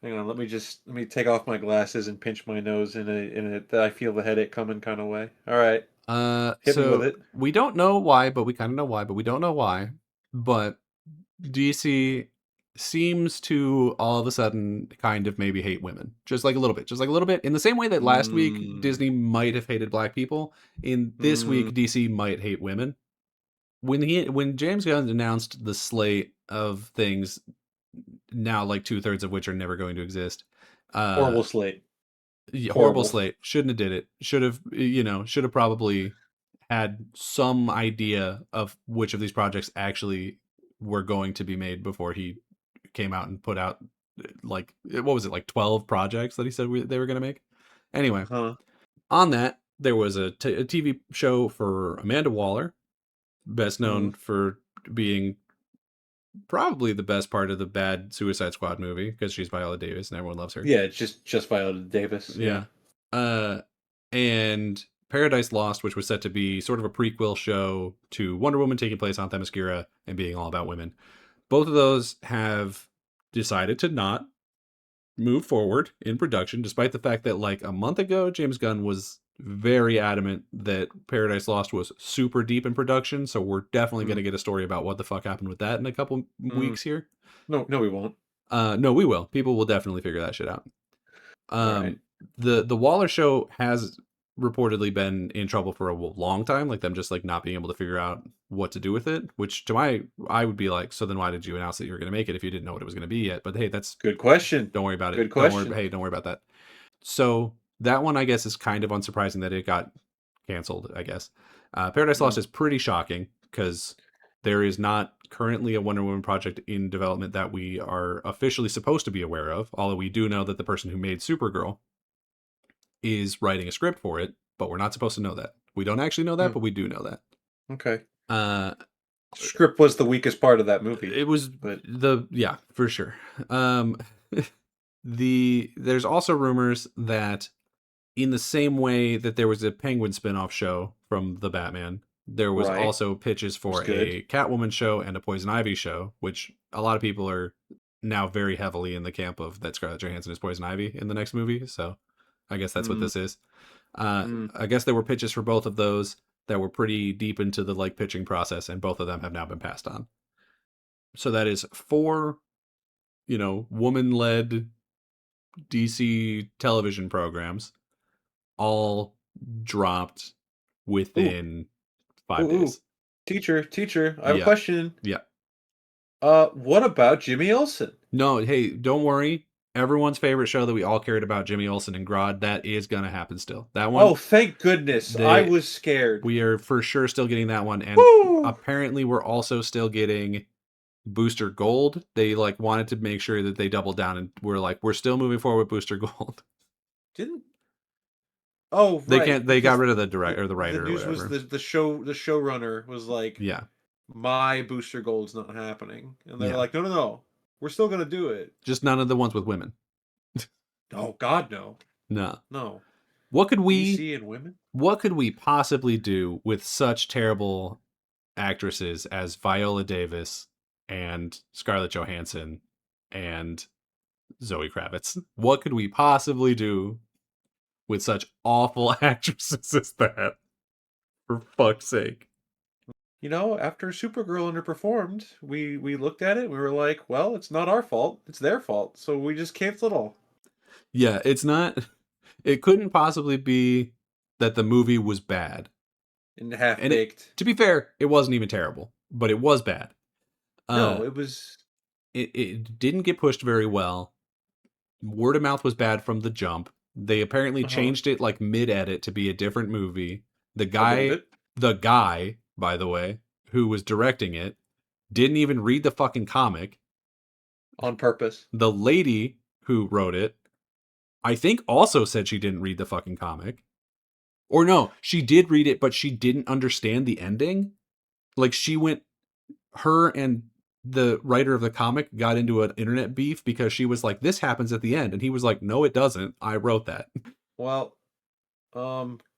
hang on. Let me take off my glasses and pinch my nose in a that I feel the headache coming kind of way. All right, hit me with So it. we don't know why, but we kind of know why, but we don't know why. But DC seems to all of a sudden kind of maybe hate women, just like a little bit, just like a little bit. In the same way that last week Mm, Disney might have hated black people, in this mm, week DC might hate women. When James Gunn announced the slate of things, now like 2/3 of which are never going to exist, uh horrible slate. horrible Horrible. slate, shouldn't have did it, should have probably had some idea of which of these projects actually were going to be made before he came out and put out, like, what was it, like 12 projects that he said they were going to make. Anyway, Huh. on that, there was a TV show for Amanda Waller, best Hmm. known for being probably the best part of the bad Suicide Squad movie because she's Viola Davis and everyone loves her. Yeah, it's just Viola Davis. Yeah. Yeah. Uh, and Paradise Lost, which was set to be sort of a prequel show to Wonder Woman, taking place on Themyscira and being all about women. Both of those have decided to not move forward in production, despite the fact that like a month ago, James Gunn was very adamant that Paradise Lost was super deep in production. So we're definitely going Mm, to get a story about what the fuck happened with that in a couple mm. weeks here. No, no, we won't. No, we will. People will definitely figure that shit out. All right. Um, the Waller show has reportedly been in trouble for a long time, like them just like not being able to figure out what to do with it. Which to I would be like, so then why did you announce that you were going to make it if you didn't know what it was going to be yet? But hey, that's Good question. don't worry about it. Good question. Don't worry about that. So that one, I guess, is kind of unsurprising that it got canceled. I guess Paradise Lost Mm, is pretty shocking because there is not currently a Wonder Woman project in development that we are officially supposed to be aware of. Although we do know that the person who made Supergirl is writing a script for it, but we're not supposed to know that. We don't actually know that, mm, but we do know that. okay. Uh, Script was the weakest part of that movie, it was but yeah, for sure. Um, there's also rumors that in the same way that there was a Penguin spin-off show from the Batman, there was right also pitches was for good. a Catwoman show and a Poison Ivy show, which a lot of people are now very heavily in the camp of that Scarlett Johansson is Poison Ivy in the next movie. So I guess that's what Mm, this is. mm. I guess there were pitches for both of those that were pretty deep into the like pitching process, and both of them have now been passed on. So that is four, woman-led DC television programs, all dropped Ooh, within ooh, 5 ooh. days. Teacher. I have a Yeah, question. yeah. What about Jimmy Olsen? No, hey, don't worry. Everyone's favorite show that we all cared about, Jimmy Olsen and Grodd, that is gonna happen still. That Oh, one, thank goodness. I they was scared. we are for sure still getting that one, and Woo! apparently we're also still getting Booster Gold. They like wanted to make sure that they doubled down, and we're like, we're still moving forward with Booster Gold. Didn't Oh, They right, can't. They got because rid of the director or the the writer or news was whatever. the showrunner was like, Yeah, "My Booster Gold's not happening." And they're yeah. like, "No, no, no. We're still gonna do it." Just none of the ones with women. Oh God, no. No. No. What could we? DC and women? What could we possibly do with such terrible actresses as Viola Davis and Scarlett Johansson and Zoe Kravitz? What could we possibly do with such awful actresses as that? For fuck's sake. After Supergirl underperformed, we looked at it and we were like, "Well, it's not our fault. It's their fault." So we just canceled it all. Yeah, it's not. It couldn't possibly be that the movie was bad. And And it, half-baked. to be fair, it wasn't even terrible, but it was bad. Uh, No, it was it didn't get pushed very well. Word of mouth was bad from the jump. They apparently uh-huh. changed it like mid edit to be a different movie. The I believe guy, it. the guy, by the way, who was directing it, didn't even read the fucking comic. On purpose. The lady who wrote it, I think, also said she didn't read the fucking comic. Or no, she did read it, but she didn't understand the ending. Like her and the writer of the comic got into an internet beef because she was like, "This happens at the end," and he was like, "No, it doesn't. I wrote that." Well,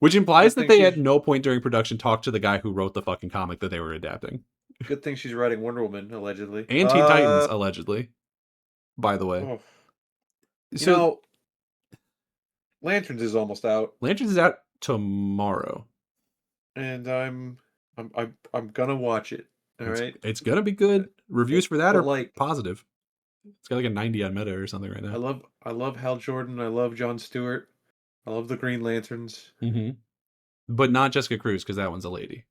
Which implies good that thing they she's at no point during production talked to the guy who wrote the fucking comic that they were adapting. Good thing she's writing Wonder Woman, allegedly. And Teen Titans, allegedly, by the way. Oh, you So know, Lanterns is almost out, Lanterns is out tomorrow. and I'm gonna watch it. All right, It's gonna be good. Reviews for that but are like, positive. It's got like a 90 on Meta or something right now. I love Hal Jordan. I love John Stewart. I love the Green Lanterns. Mm-hmm. But not Jessica Cruz, because that one's a lady.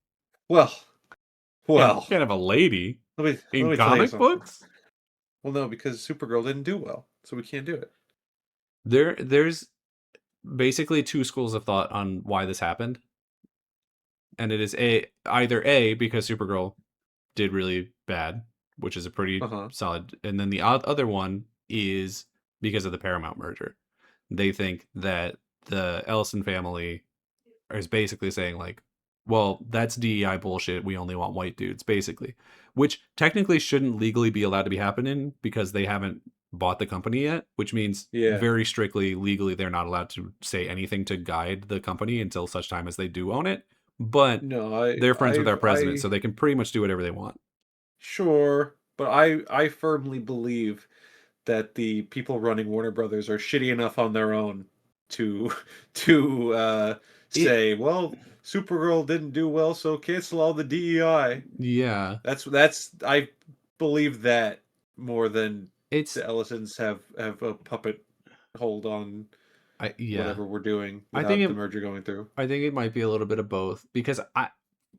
Well, well, Can't have a lady let in me tell you comic something. books. Well, no, because Supergirl didn't do well, so we can't do it. There's basically two schools of thought on why this happened, and it is either A, because Supergirl did really bad, which is a Uh pretty huh. solid, and then the other one is because of the Paramount merger. They think that the Ellison family is basically saying like, well, that's DEI bullshit. We only want white dudes, basically, which technically shouldn't legally be allowed to be happening because they haven't bought the company yet, which means Yeah. very strictly legally they're not allowed to say anything to guide the company until such time as they do own it. But No, they're friends with our president, so they can pretty much do whatever they want. sure, but I firmly believe that the people running Warner Brothers are shitty enough on their own to to It say, well, Supergirl didn't do well, so cancel all the DEI. Yeah, That's I believe that more than it's the Ellisons have a puppet hold on yeah. whatever we're doing I think without the it merger going through. I think it might be a little bit of both because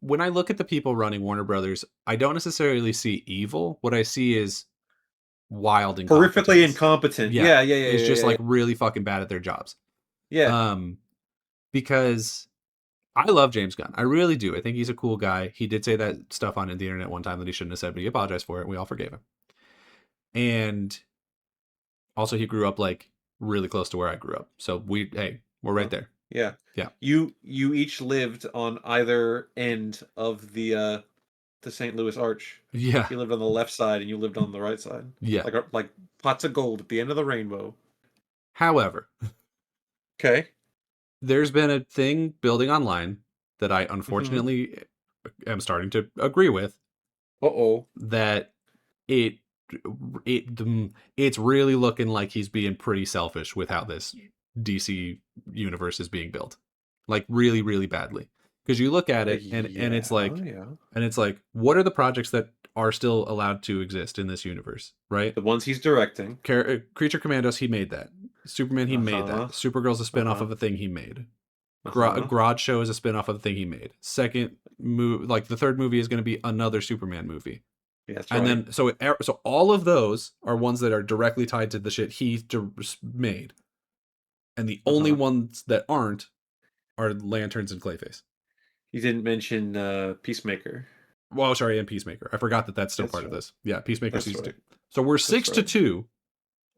when I look at the people running Warner Brothers, I don't necessarily see evil. What I see is wild Horrifically incompetence. incompetent. Yeah, Yeah, yeah, yeah, it's yeah, just yeah, yeah. like really fucking bad at their jobs. Yeah. Um, because I love James Gunn. I really do. I think he's a cool guy. He did say that stuff on the internet one time that he shouldn't have said, but he apologized for it. We all forgave him. And also, he grew up like really close to where I grew up. So we're right Uh-huh. there. Yeah. Yeah. You each lived on either end of the St. Louis Arch. Yeah. He lived on the left side and you lived on the right side. Yeah. Like pots of gold at the end of the rainbow. However, Okay. there's been a thing building online that I Mm-hmm. unfortunately am starting to agree with Uh-oh. that it it's really looking like he's being pretty selfish with how this DC universe is being built. Like really, really badly. Because you look at it and it's Yeah, like yeah. what are the projects that are still allowed to exist in this universe, right? The ones he's directing. Creature Commandos, he made that. Superman, he made Uh-huh. that. Supergirl's a spin-off Uh-huh. of a thing he made. Uh-huh. Garage Show is a spin-off of the thing he made. Second movie, like the third movie is going to be another Superman movie. Yeah, that's And right. then so all of those are ones that are directly tied to the shit he made. And the only Uh-huh. ones that aren't are Lanterns and Clayface. You didn't mention Peacemaker. Well, sorry, and Peacemaker. I forgot that that's still That's part of right. this. Yeah, Peacemaker That's season 2. right. So we're That's 6 to right. 2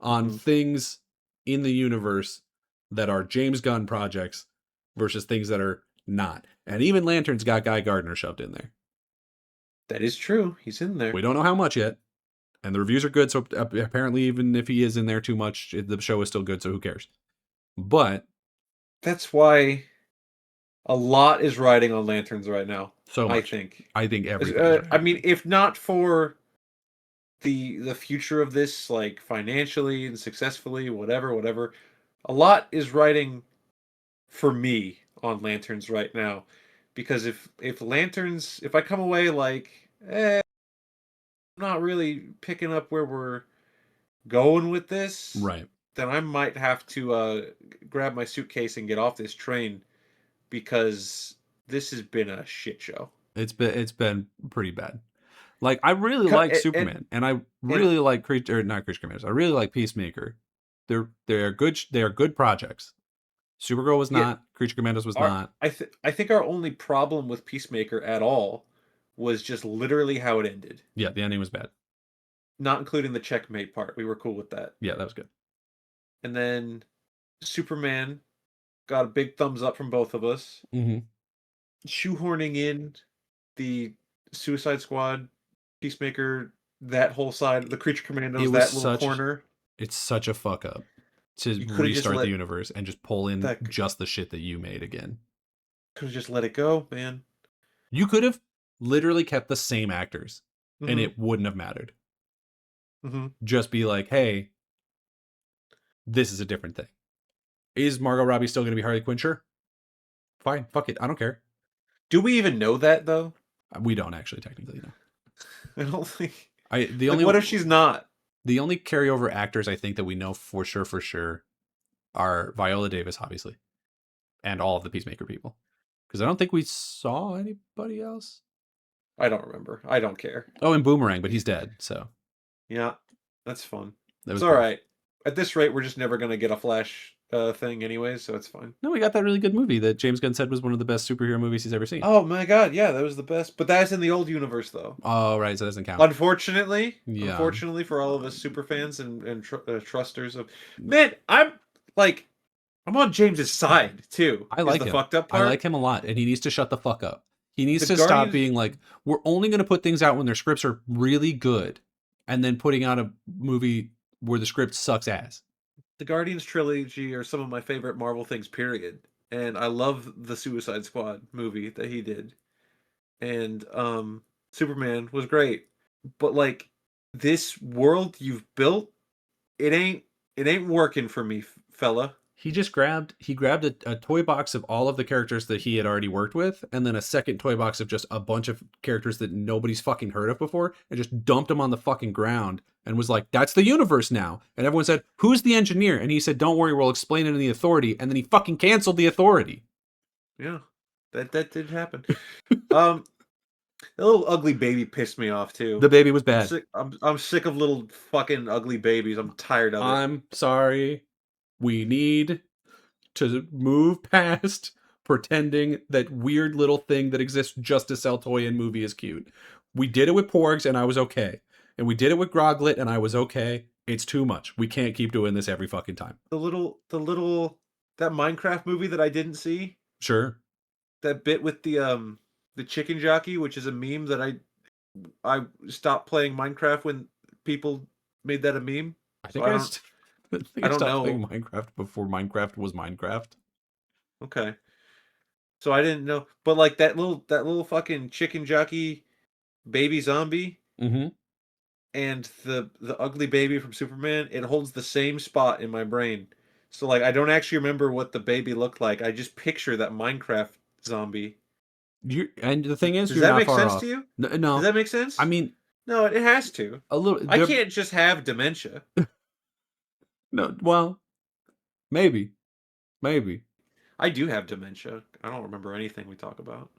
on Mm-hmm. things in the universe that are James Gunn projects versus things that are not. And even Lanterns got Guy Gardner shoved in there. That is true. He's in there. We don't know how much yet. And the reviews are good, so apparently even if he is in there too much, the show is still good, so who cares? But That's why a lot is riding on Lanterns right now, so I much. think. I think everything's right. I mean, if not for the future of this, like financially and successfully, whatever, a lot is riding for me on Lanterns right now. Because if Lanterns, if I come away like, I'm not really picking up where we're going with this, Right. then I might have to grab my suitcase and get off this train because this has been a shit show. It's been pretty bad. Like I really like And Superman, and I and really like not Creature Commandos. I really like Peacemaker. They're good. They are good projects. Supergirl was yeah, not. Creature Commandos was not. I think our only problem with Peacemaker at all was just literally how it ended, Yeah, the ending was bad. not including the checkmate part. We were cool with that. Yeah, that was good. And then Superman got a big thumbs up from both of us. Mm-hmm. Shoehorning in the Suicide Squad, Peacemaker, that whole side, the Creature It Commandos, was that little such. corner. It's such a fuck up to You could have just restart the let universe and just pull in that just the shit that you made again. could have just let it go, man. You could have. literally kept the same actors, and Mm-hmm. it wouldn't have mattered. Mm-hmm. Just be like, hey, this is a different thing. Is Margot Robbie still going to be Harley Quinn? Sure. Fine. Fuck it. I don't care. Do we even know that though? We don't actually technically know. I don't think. The Like, only what if she's not? the only carryover actors I think that we know for sure are Viola Davis, obviously, and all of the Peacemaker people. Because I don't think we saw anybody else. I don't remember. I don't care. Oh, and Boomerang, but he's dead, so Yeah, that's fun. that It's was all cool. right. At this rate, we're just never gonna get a Flash thing anyway, so it's fine. No, we got that really good movie that James Gunn said was one of the best superhero movies he's ever seen. Oh my god, yeah, that was the best. But that's in the old universe, though. Oh, right, so that doesn't count. Unfortunately, Yeah. for all of us super fans and trusters of, man, I'm on James's side too. I Is like the him. fucked up I like part? him a lot, and he needs to shut the fuck up. He needs The to stop Guardians, being like, we're only going to put things out when their scripts are really good, and then putting out a movie where the script sucks ass. the Guardians trilogy are some of my favorite Marvel things. Period. And I love the Suicide Squad movie that he did, and Superman was great. But like this world you've built, it ain't it ain't working for me, fella. He grabbed a toy box of all of the characters that he had already worked with, and then a second toy box of just a bunch of characters that nobody's fucking heard of before, and just dumped them on the fucking ground and was like, that's the universe now. And everyone said, who's the engineer? And he said, don't worry, we'll explain it in the Authority. And then he fucking canceled the Authority. Yeah, that did happen. Um, the little ugly baby pissed me off too. The baby was bad. I'm sick of little fucking ugly babies. I'm tired of it. I'm sorry. We need to move past pretending that weird little thing that exists just to sell toy in movie is cute. We did it with Porgs and I was okay. And we did it with Groglet and I was okay. It's too much. We can't keep doing this every fucking time. The little that Minecraft movie that I didn't see. Sure. That bit with the chicken jockey, which is a meme that I stopped playing Minecraft when people made that a meme. I So think I I, don't st- I think I I don't stopped playing know. Minecraft before Minecraft was Minecraft. Okay. So I didn't know, but like that little fucking chicken jockey baby zombie Mm-hmm. and the ugly baby from Superman, it holds the same spot in my brain. So like I don't actually remember what the baby looked like. I just picture that Minecraft zombie. And the thing is, Does you're that not make far sense to off. you? No, Does no. that make I sense? mean, No, it has to. a little. I can't just have dementia. No, well, maybe. Maybe. I do have dementia. I don't remember anything we talk about.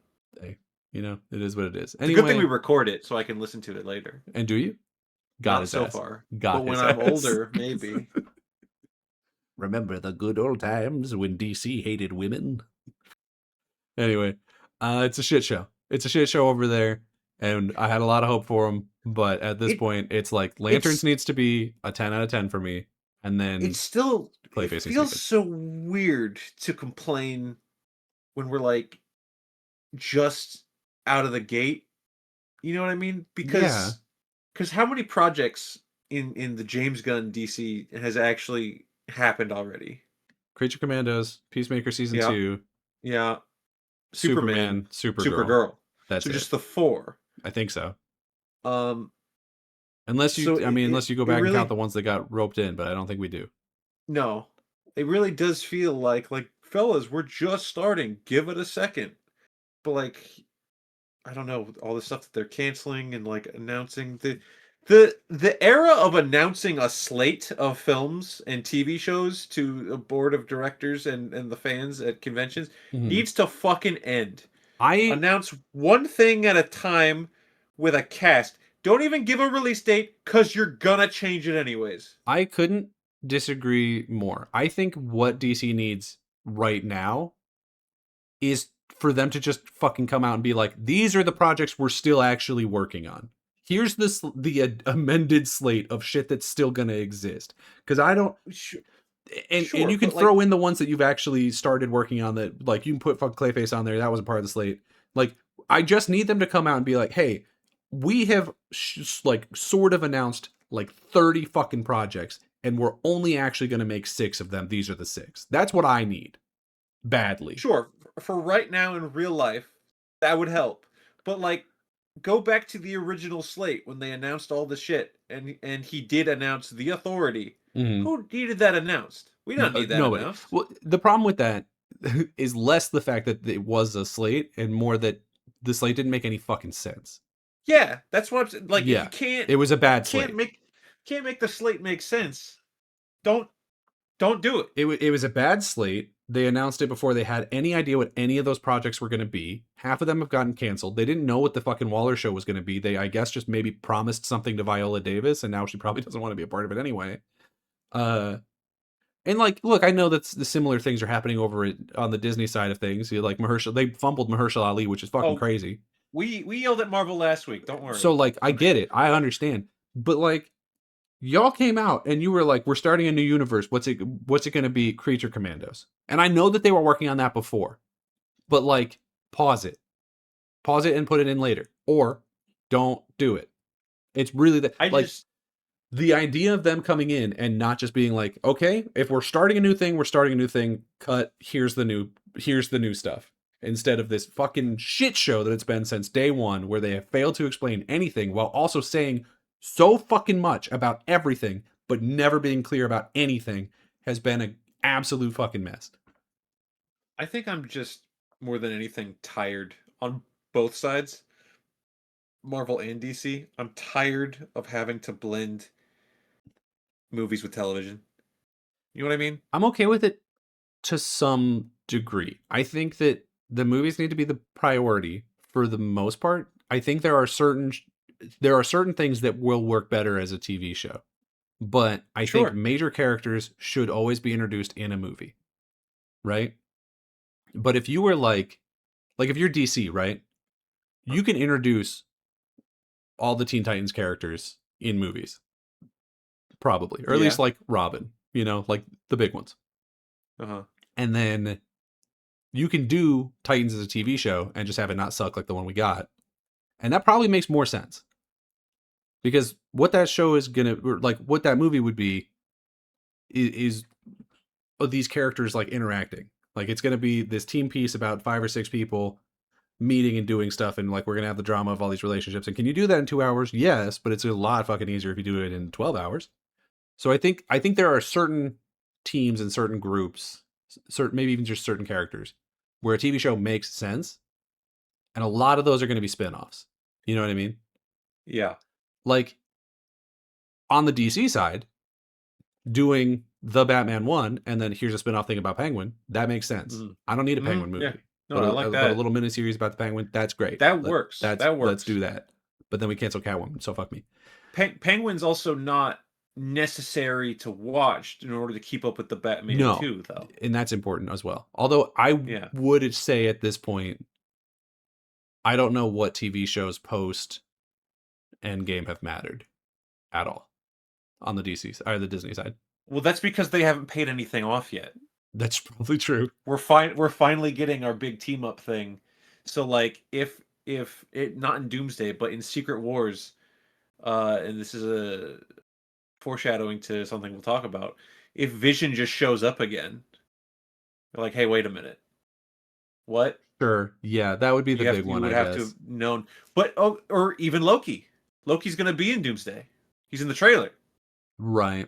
Hey, it is what it is. It's a good thing we Anyway, record it so I can listen to it later. and do you? Got Not his so ass. far. Got But when his I'm ass. older, maybe. Remember the good old times when DC hated women? Anyway, it's a shit show. It's a shit show over there, and I had a lot of hope for them, but at this It point, it's like Lanterns it's needs to be a 10 out of 10 for me, and then it's still it Clayface needs to be feels good. so weird to complain when we're like just out of the gate. You know what I mean? Yeah, Because how many projects in the James Gunn DC has actually happened already? Creature Commandos, Peacemaker Season Yeah, 2, yeah. Superman, Superman, Supergirl. Supergirl. That's So it. just the four. I think so. Um, Unless so unless you go it back and count really the ones that got roped in, but I don't think we do. no, it really does feel like fellas, we're just starting. Give it a second. But like I don't know all the stuff that they're canceling and like announcing the era of announcing a slate of films and TV shows to a board of directors and the fans at conventions Mhm. needs to fucking end. I Announce one thing at a time with a cast. Don't even give a release date because you're gonna change it anyways. I couldn't disagree more. I think what DC needs right now is for them to just fucking come out and be like, these are the projects we're still actually working on. Here's the amended slate of shit that's still gonna exist. Because I don't, Sure, and sure, you can but like, throw in the ones that you've actually started working on that, like you can put fuck Clayface on there. That was a part of the slate. Like, I just need them to come out and be like, hey, we have like sort of announced like 30 fucking projects, and we're only actually going to make 6 of them. These are the 6. That's what I need badly. sure, for right now in real life, that would help. But like, go back to the original slate when they announced all the shit, and he did announce the Authority. Mhm. Who needed that announced? We don't need that Nobody. announced. Well, the problem with that is less the fact that it was a slate and more that the slate didn't make any fucking sense. Yeah, that's what I'm saying. Like, if you Yeah. It was a bad can't slate. make can't make the slate make sense, don't don't do it. It was a bad slate. They announced it before they had any idea what any of those projects were going to be. Half of them have gotten canceled. They didn't know what the fucking Waller show was going to be. They, I guess, just maybe promised something to Viola Davis, and now she probably doesn't want to be a part of it anyway. And like, look, I know that the similar things are happening over on the Disney side of things. You like Mahershala, they fumbled Mahershala Ali, which is fucking Oh, crazy. we yelled at Marvel last week. Don't So worry. like, I get it, I understand, but like, y'all came out and you were like, we're starting a new universe. What's it going to be? Creature Commandos. And I know that they were working on that before, but like, pause it, and put it in later, or don't do it. It's really that I like just the idea of them coming in and not just being like, okay, if we're starting a new thing, we're starting a new thing. Cut. Here's the new stuff. Instead of this fucking shit show that it's been since day one, where they have failed to explain anything while also saying so fucking much about everything, but never being clear about anything, has been an absolute fucking mess. I think I'm just more than anything tired on both sides, Marvel and DC. I'm tired of having to blend movies with television. You know what I mean? I'm okay with it to some degree. I think that the movies need to be the priority for the most part. I think there are certain things that will work better as a TV show. But I think Sure. major characters should always be introduced in a movie, right? But if you were like if you're DC, right? You can introduce all the Teen Titans characters in movies, probably, or at least Yeah. like Robin, like the big ones. Uh-huh. And then you can do Titans as a TV show and just have it not suck like the one we got. And that probably makes more sense. Because what that show is going to, like, what that movie would be is these characters like interacting. Like, it's going to be this team piece about 5 or 6 people meeting and doing stuff, and like we're going to have the drama of all these relationships. And can you do that in 2 hours? Yes, but it's a lot fucking easier if you do it in 12 hours. So I think there are certain teams and certain groups, certain, maybe even just certain characters, where a TV show makes sense, and a lot of those are going to be spin-offs. You know what I mean? Yeah. Like on the DC side, doing the Batman one, and then here's a spin-off thing about Penguin, that makes sense. Mhm. I don't need a Penguin Yeah. movie. No, But I like a that. little miniseries about the Penguin, that's great. That works. That Let's works. do that. But then we cancel Catwoman, so fuck me. Penguin's also not necessary to watch in order to keep up with the Batman No, 2, though. and that's important as well. Although I Yeah. would say at this point, I don't know what TV shows post Endgame have mattered at all on the DC or the Disney side. Well, that's because they haven't paid anything off yet. That's probably true. We're finally getting our big team up thing. So like if it not in Doomsday, but in Secret Wars, and this is a foreshadowing to something we'll talk about. If Vision just shows up again, they're like, hey, wait a minute. What? Sure. Yeah, that would be the big You one, would I have to guess. have known. But oh, or even Loki. Loki's gonna be in Doomsday. He's in the trailer. Right.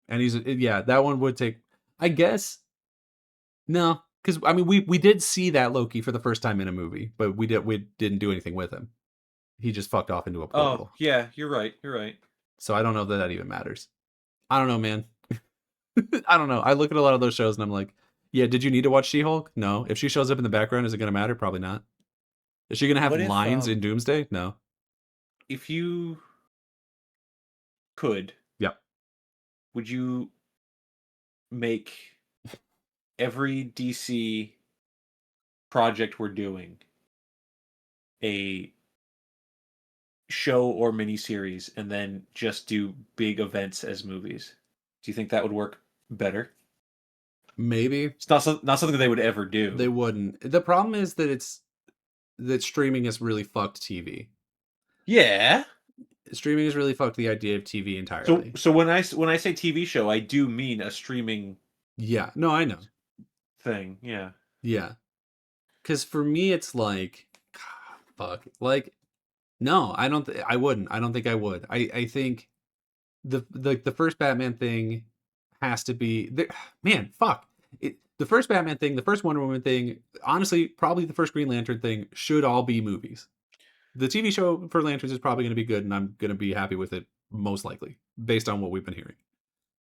And yeah, that one would take, I guess. No, because I mean, we did see that Loki for the first time in a movie, but we didn't do anything with him. He just fucked off into a Oh, portal. yeah, you're right. You're right. So I don't know that that even matters. I don't know, man. I don't know. I look at a lot of those shows and I'm like, yeah, did you need to watch She-Hulk? No. If she shows up in the background, is it going to matter? Probably not. Is she going to have What lines in Doomsday? No. if you could, Yeah. would you make every DC project we're doing a show or miniseries and then just do big events as movies? Do you think that would work better? Maybe It's not something they would ever they do. wouldn't. The problem is that streaming has really fucked TV. Yeah. Streaming has really fucked the idea of TV So entirely. so when I say TV show, I do mean a streaming Yeah. No, I know. thing. Yeah. Yeah. Because for me, it's like, fuck. Like, no, I don't. I wouldn't. I don't think I would. I think the first Batman thing has to be man. Fuck. The first Batman thing, the first Wonder Woman thing, honestly, probably the first Green Lantern thing should all be movies. The TV show for Lanterns is probably going to be good, and I'm going to be happy with it most likely, based on what we've been hearing.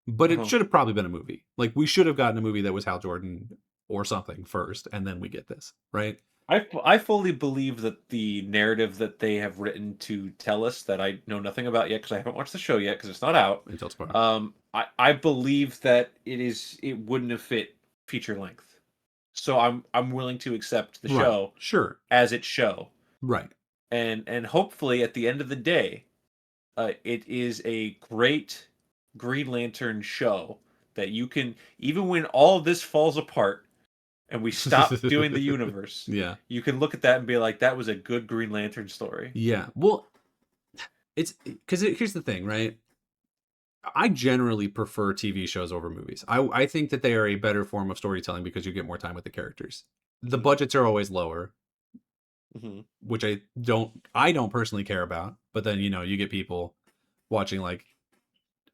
But it Uh-huh. should have probably been a movie. Like we should have gotten a movie that was Hal Jordan or something first, and then we get this, right? I fully believe that the narrative that they have written to tell us that I know nothing about yet because I haven't watched the show yet because it's not out. Until tomorrow. I believe that it wouldn't have fit feature length, so I'm willing to accept the Right. show Sure. as its show, Right. and hopefully at the end of the day, it is a great Green Lantern show that you can, even when all of this falls apart and we stop doing the universe, Yeah. you can look at that and be like, that was a good Green Lantern story. Yeah. Well, it's because here's the thing, right? I generally prefer TV shows over movies. I think that they are a better form of storytelling because you get more time with the characters. The Mhm. budgets are always lower, Mhm. which I don't personally care about. But then you get people watching like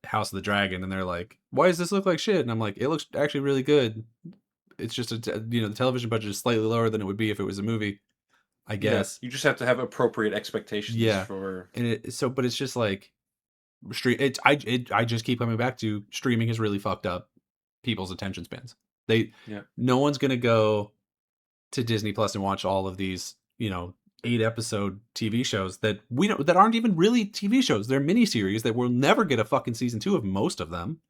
House of the Dragon and they're like, "Why does this look like shit?" And I'm like, "It looks actually really good. It's just the television budget is slightly lower than it would be if it was a movie, I Yeah, guess." you just have to have appropriate expectations Yeah, for. and but it's just like I just keep coming back to streaming has really fucked up people's attention spans. They Yeah, No one's gonna go to Disney Plus and watch all of these 8-episode TV shows that we know that aren't even really TV shows. They're miniseries that will never get a fucking season 2 of most of them.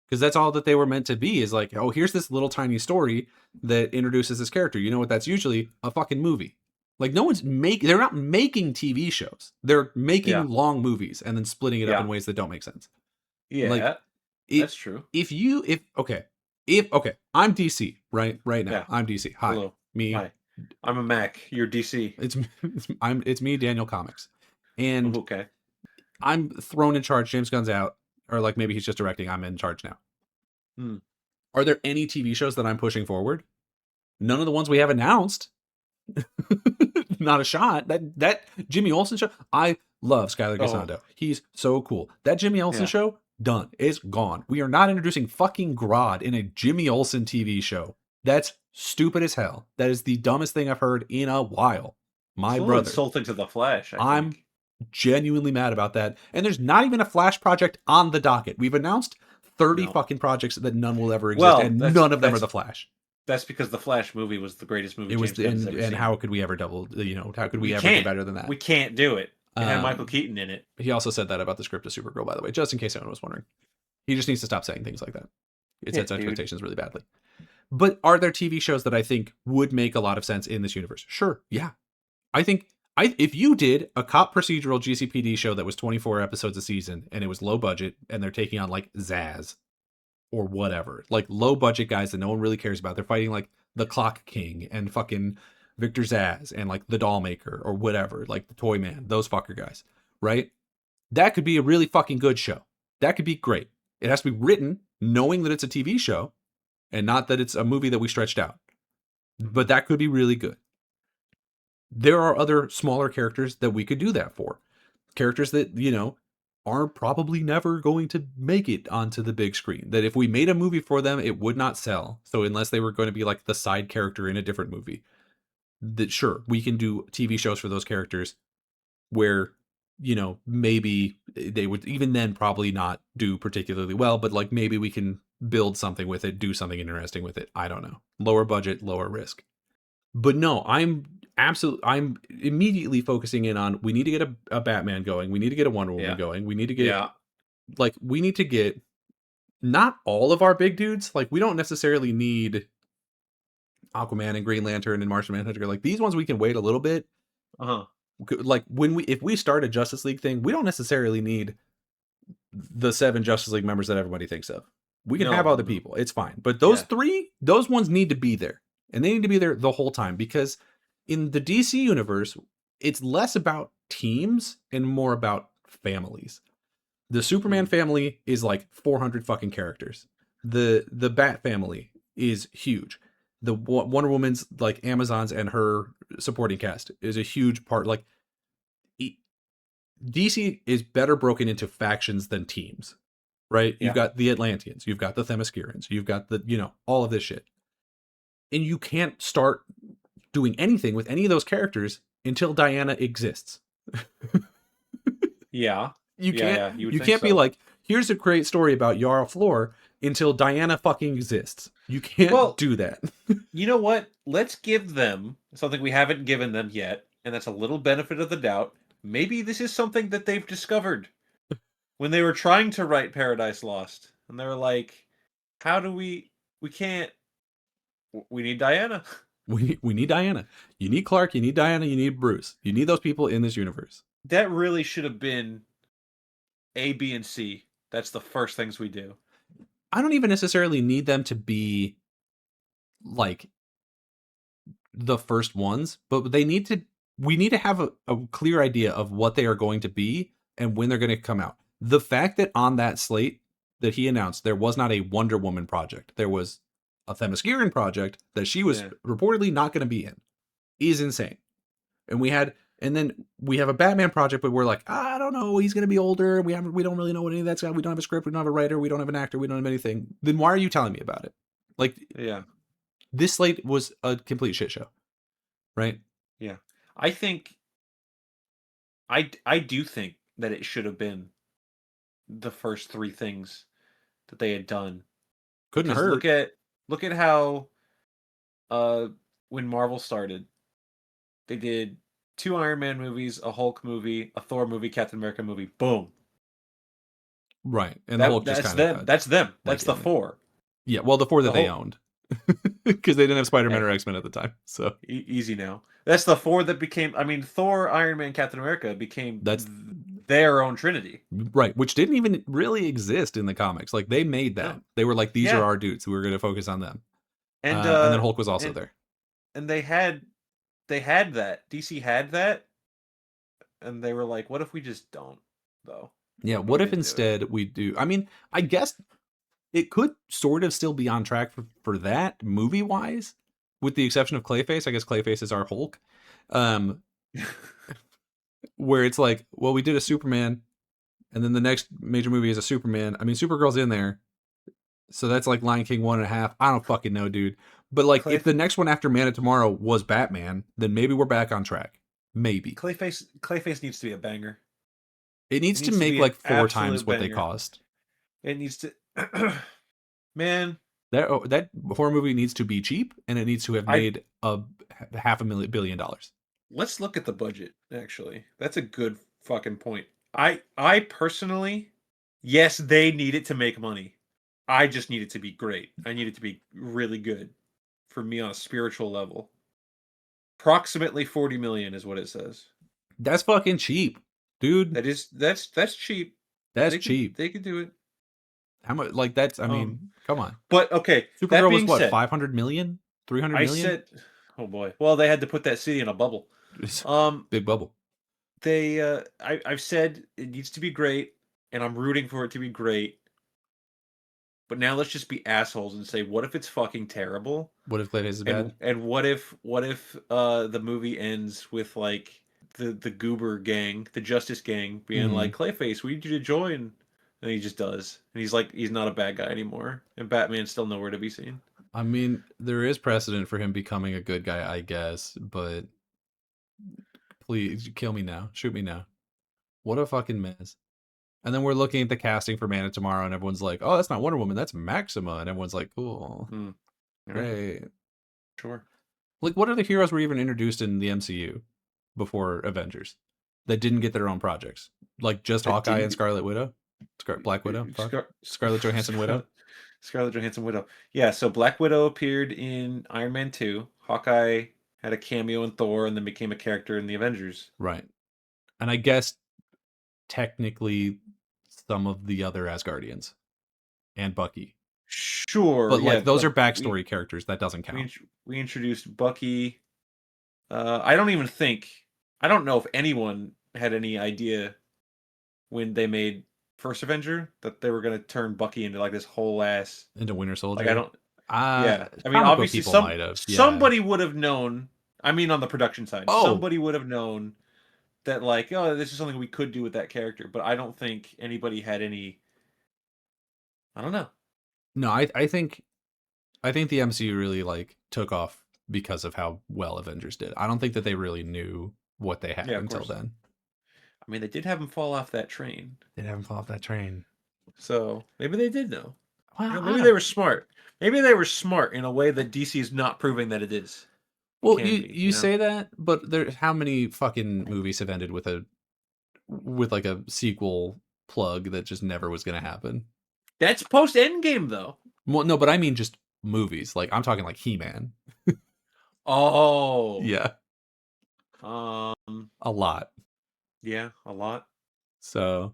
Because that's all that they were meant to be is like, oh, here's this little tiny story that introduces this character. You know what that's usually? A fucking movie. Like they're not making TV shows. They're yeah, making long movies and then splitting it up in yeah, ways that don't make sense. Like yeah. it That's true. if okay, I'm DC, right? Right now. Yeah. I'm DC. Hi. Hello. Me. Hi. I'm a Mac. You're DC. It's me, Daniel Comics. And Okay. I'm thrown in charge. James Gunn's out. Or like maybe he's just directing. I'm in charge now. Hmm. Are there any TV shows that I'm pushing forward? None of the ones we have announced. Not a shot. That Jimmy Olsen show. I love Skyler Oh, Gisondo. He's so cool. That Jimmy Olsen yeah. show, done. It's gone. We are not introducing fucking Grodd in a Jimmy Olsen TV show. That's stupid as hell. That is the dumbest thing I've heard in a while. It's My a little brother. insulting to the Flash, I I'm think. genuinely mad about that. And there's not even a Flash project on the docket. We've announced 30 No. fucking projects that none will ever exist, Well, and that's none of them are that's the Flash. that's because the Flash movie was the greatest movie It was James Gunn's ever and seen. how could we ever how could we ever can't. do better than that? We can't do it. It had Michael Um, Keaton in it. he also said that about the script of Supergirl, by the way, just in case anyone was wondering. He just needs to stop saying things like that. It Yeah, sets dude. expectations really badly. But are there TV shows that I think would make a lot of sense in this universe? Sure, yeah. I think if you did a cop procedural GCPD show that was 24 episodes a season and it was low budget and they're taking on like Zaz or whatever, like low budget guys that no one really cares about, they're fighting like the Clock King and fucking Victor Zaz and like the Doll Maker or whatever, like the Toy Man, those fucker guys, right? That could be a really fucking good show. That could be great. It has to be written knowing that it's a TV show and not that it's a movie that we stretched out. But that could be really good. There are other smaller characters that we could do that for. Characters that, are probably never going to make it onto the big screen. That if we made a movie for them, it would not sell. So unless they were going to be like the side character in a different movie, that sure, we can do TV shows for those characters where, maybe they would even then probably not do particularly well, but like maybe we can build something with it, do something interesting with it. I don't know. Lower budget, lower risk. But no, I'm immediately focusing in on we need to get a Batman going. We need to get a Wonder Woman Yeah. going. We need to get Yeah. we need to get not all of our big dudes. Like we don't necessarily need Aquaman and Green Lantern and Martian Manhunter. Like these ones we can wait a little bit. Uh-huh. Like if we start a Justice League thing, we don't necessarily need the 7 Justice League members that everybody thinks of. We can have other people. It's fine. But those those ones need to be there. And they need to be there the whole time because in the DC universe, it's less about teams and more about families. The Superman family is like 400 fucking characters. The Bat family is huge. the Wonder Woman's like Amazons and her supporting cast is a huge part. Like DC is better broken into factions than teams, right? You've Yeah. got the Atlanteans, you've got the Themyscirans, you've got the, all of this shit. And you can't start doing anything with any of those characters until Diana exists. Yeah. You Yeah, can't yeah. You would you think can't be so. like, here's a great story about Yara Flor until Diana fucking exists. You can't Well, do that. you know what? Let's give them something we haven't given them yet, and that's a little benefit of the doubt. Maybe this is something that they've discovered when they were trying to write Paradise Lost, and they were like, "How do we can't we need Diana." We need Diana. You need Clark, you need Diana, you need Bruce. You need those people in this universe. That really should have been A, B, and C. That's the first things we do. I don't even necessarily need them to be like the first ones, but we need to have a clear idea of what they are going to be and when they're going to come out. The fact that on that slate that he announced there was not a Wonder Woman project, there was a Themysciran project that she was Yeah. reportedly not going to be in, is insane. And then we have a Batman project, but we're like, I don't know, he's going to be older. We don't really know what any of that's got. We don't have a script. We don't have a writer. We don't have an actor. We don't have anything. Then why are you telling me about it? Like, Yeah. this slate was a complete shit show, right? Yeah. I think I do think that it should have been the first three things that they had done. Couldn't Because hurt. look at how uh when Marvel started, they did two Iron Man movies, a Hulk movie, a Thor movie, Captain America movie. Boom. Right. And the Hulk just That's kind of them. got That's them. That's like the in it. four. Yeah, well, the four that The they whole owned. Because they didn't have Spider-Man hey, or X-Men at the time. So easy now. That's the four that became. I mean, Thor, Iron Man, Captain America became that's their own trinity. right, which didn't even really exist in the comics. Like, they made that. No. They were like, these are Yeah. our dudes. We're going to focus on them. And And then Hulk was also and there. and they had that. DC had that, and they were like, "What if we just don't, though?" Yeah, And we what if didn't do it. instead we do? I mean, I guess it could sort of still be on track for that movie-wise, with the exception of Clayface. I guess Clayface is our Hulk. Um, where it's like, well, we did a Superman, and then the next major movie is a Superman. I mean, Supergirl's in there, so that's like Lion King 1.5. I don't fucking know, dude. But like, if the next one after Man of Tomorrow was Batman, then maybe we're back on track. Maybe Clayface needs to be a banger. it It needs to needs to make be an like 4 times absolute what they banger. cost. It needs to. Man, That horror movie needs to be cheap, and it needs to have I made a $500 million. let's look at the budget. Actually, that's a good fucking point. I personally, yes, they need it to make money. I just need it to be great. I need it to be really good for me on a spiritual level. Approximately 40 million is what it says. That's fucking cheap, dude. That's cheap. That's cheap. They could do it. How much? Like, that's, I Um, mean, come on. but okay. That Supergirl was being what, said, 500 million, 300 I million? said, oh boy. Well, they had to put that city in a bubble. Big bubble. I've said it needs to be great, and I'm rooting for it to be great. But now let's just be assholes and say, what if it's fucking terrible? What if Clayface is bad? And what if the movie ends with like the Goober gang, the Justice Gang, being Mhm. like, Clayface, we need you to join, and he just does, and he's like, he's not a bad guy anymore, and Batman's still nowhere to be seen. I mean, there is precedent for him becoming a good guy, I guess, but please kill me now. Shoot me now. What a fucking mess. And then we're looking at the casting for Man of Tomorrow, and everyone's like, oh, that's not Wonder Woman, that's Maxima. And everyone's like, cool. Hmm. All right, Great. sure. Like, what other heroes were even introduced in the MCU before Avengers that didn't get their own projects? Like, just That Hawkeye and didn't Scarlet Widow? Black Widow? Fuck. Scar- Scarlett Johansson Widow? Scarlett Johansson Widow. Yeah, so Black Widow appeared in Iron Man 2. Hawkeye had a cameo in Thor and then became a character in the Avengers. Right. And I guess technically some of the other Asgardians and Bucky. Sure, But yeah, like, those but are backstory characters. That doesn't we count. we introduced Bucky. I don't even think I don't know if anyone had any idea when they made First Avenger that they were going to turn Bucky into like this whole ass Into Winter like I Soldier. don't Yeah, I mean, Comic book obviously, people might have. Yeah. somebody would have known. I mean, on the production side, Oh somebody would have known that, like, oh, this is something we could do with that character. But I don't think anybody had any. I don't know. no, I think the MCU really like took off because of how well Avengers did. I don't think that they really knew what they had Yeah, of until course. then. I mean, they did have him fall off that train, They haven't fall off that train. so maybe they did know. Well, I Maybe they don't. were smart. Maybe they were smart in a way that DC is not proving that it is. It Well, can you be, you say that, but there, how many fucking movies have ended with like a sequel plug that just never was going to happen? That's post Endgame though. Well, no, but I mean just movies. Like I'm talking like He-Man. Oh, Yeah, um, a lot. yeah, a lot. So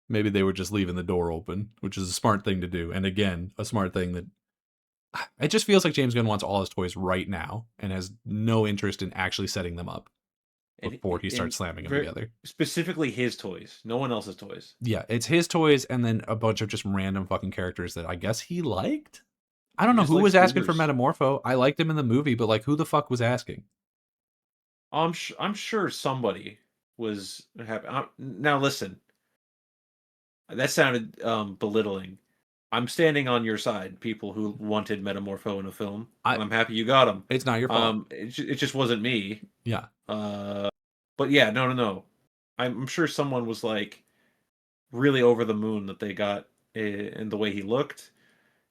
maybe they were just leaving the door open, which is a smart thing to do. And again, a smart thing that it just feels like James Gunn wants all his toys right now and has no interest in actually setting them up before he And starts slamming them very together. specifically his toys, no one else's toys. Yeah, it's his toys and then a bunch of just random fucking characters that I guess he liked. I don't He know just who likes was asking for goobers. Metamorpho. I liked him in the movie, but like who the fuck was asking? I'm sure somebody was happy. Now listen, that sounded belittling. I'm standing on your side, people who wanted Metamorpho in a film, I and I'm happy you got him. It's not your fault. It just wasn't me. Yeah. Uh, but yeah, no, no, no. I'm sure someone was like really over the moon that they got in the way he looked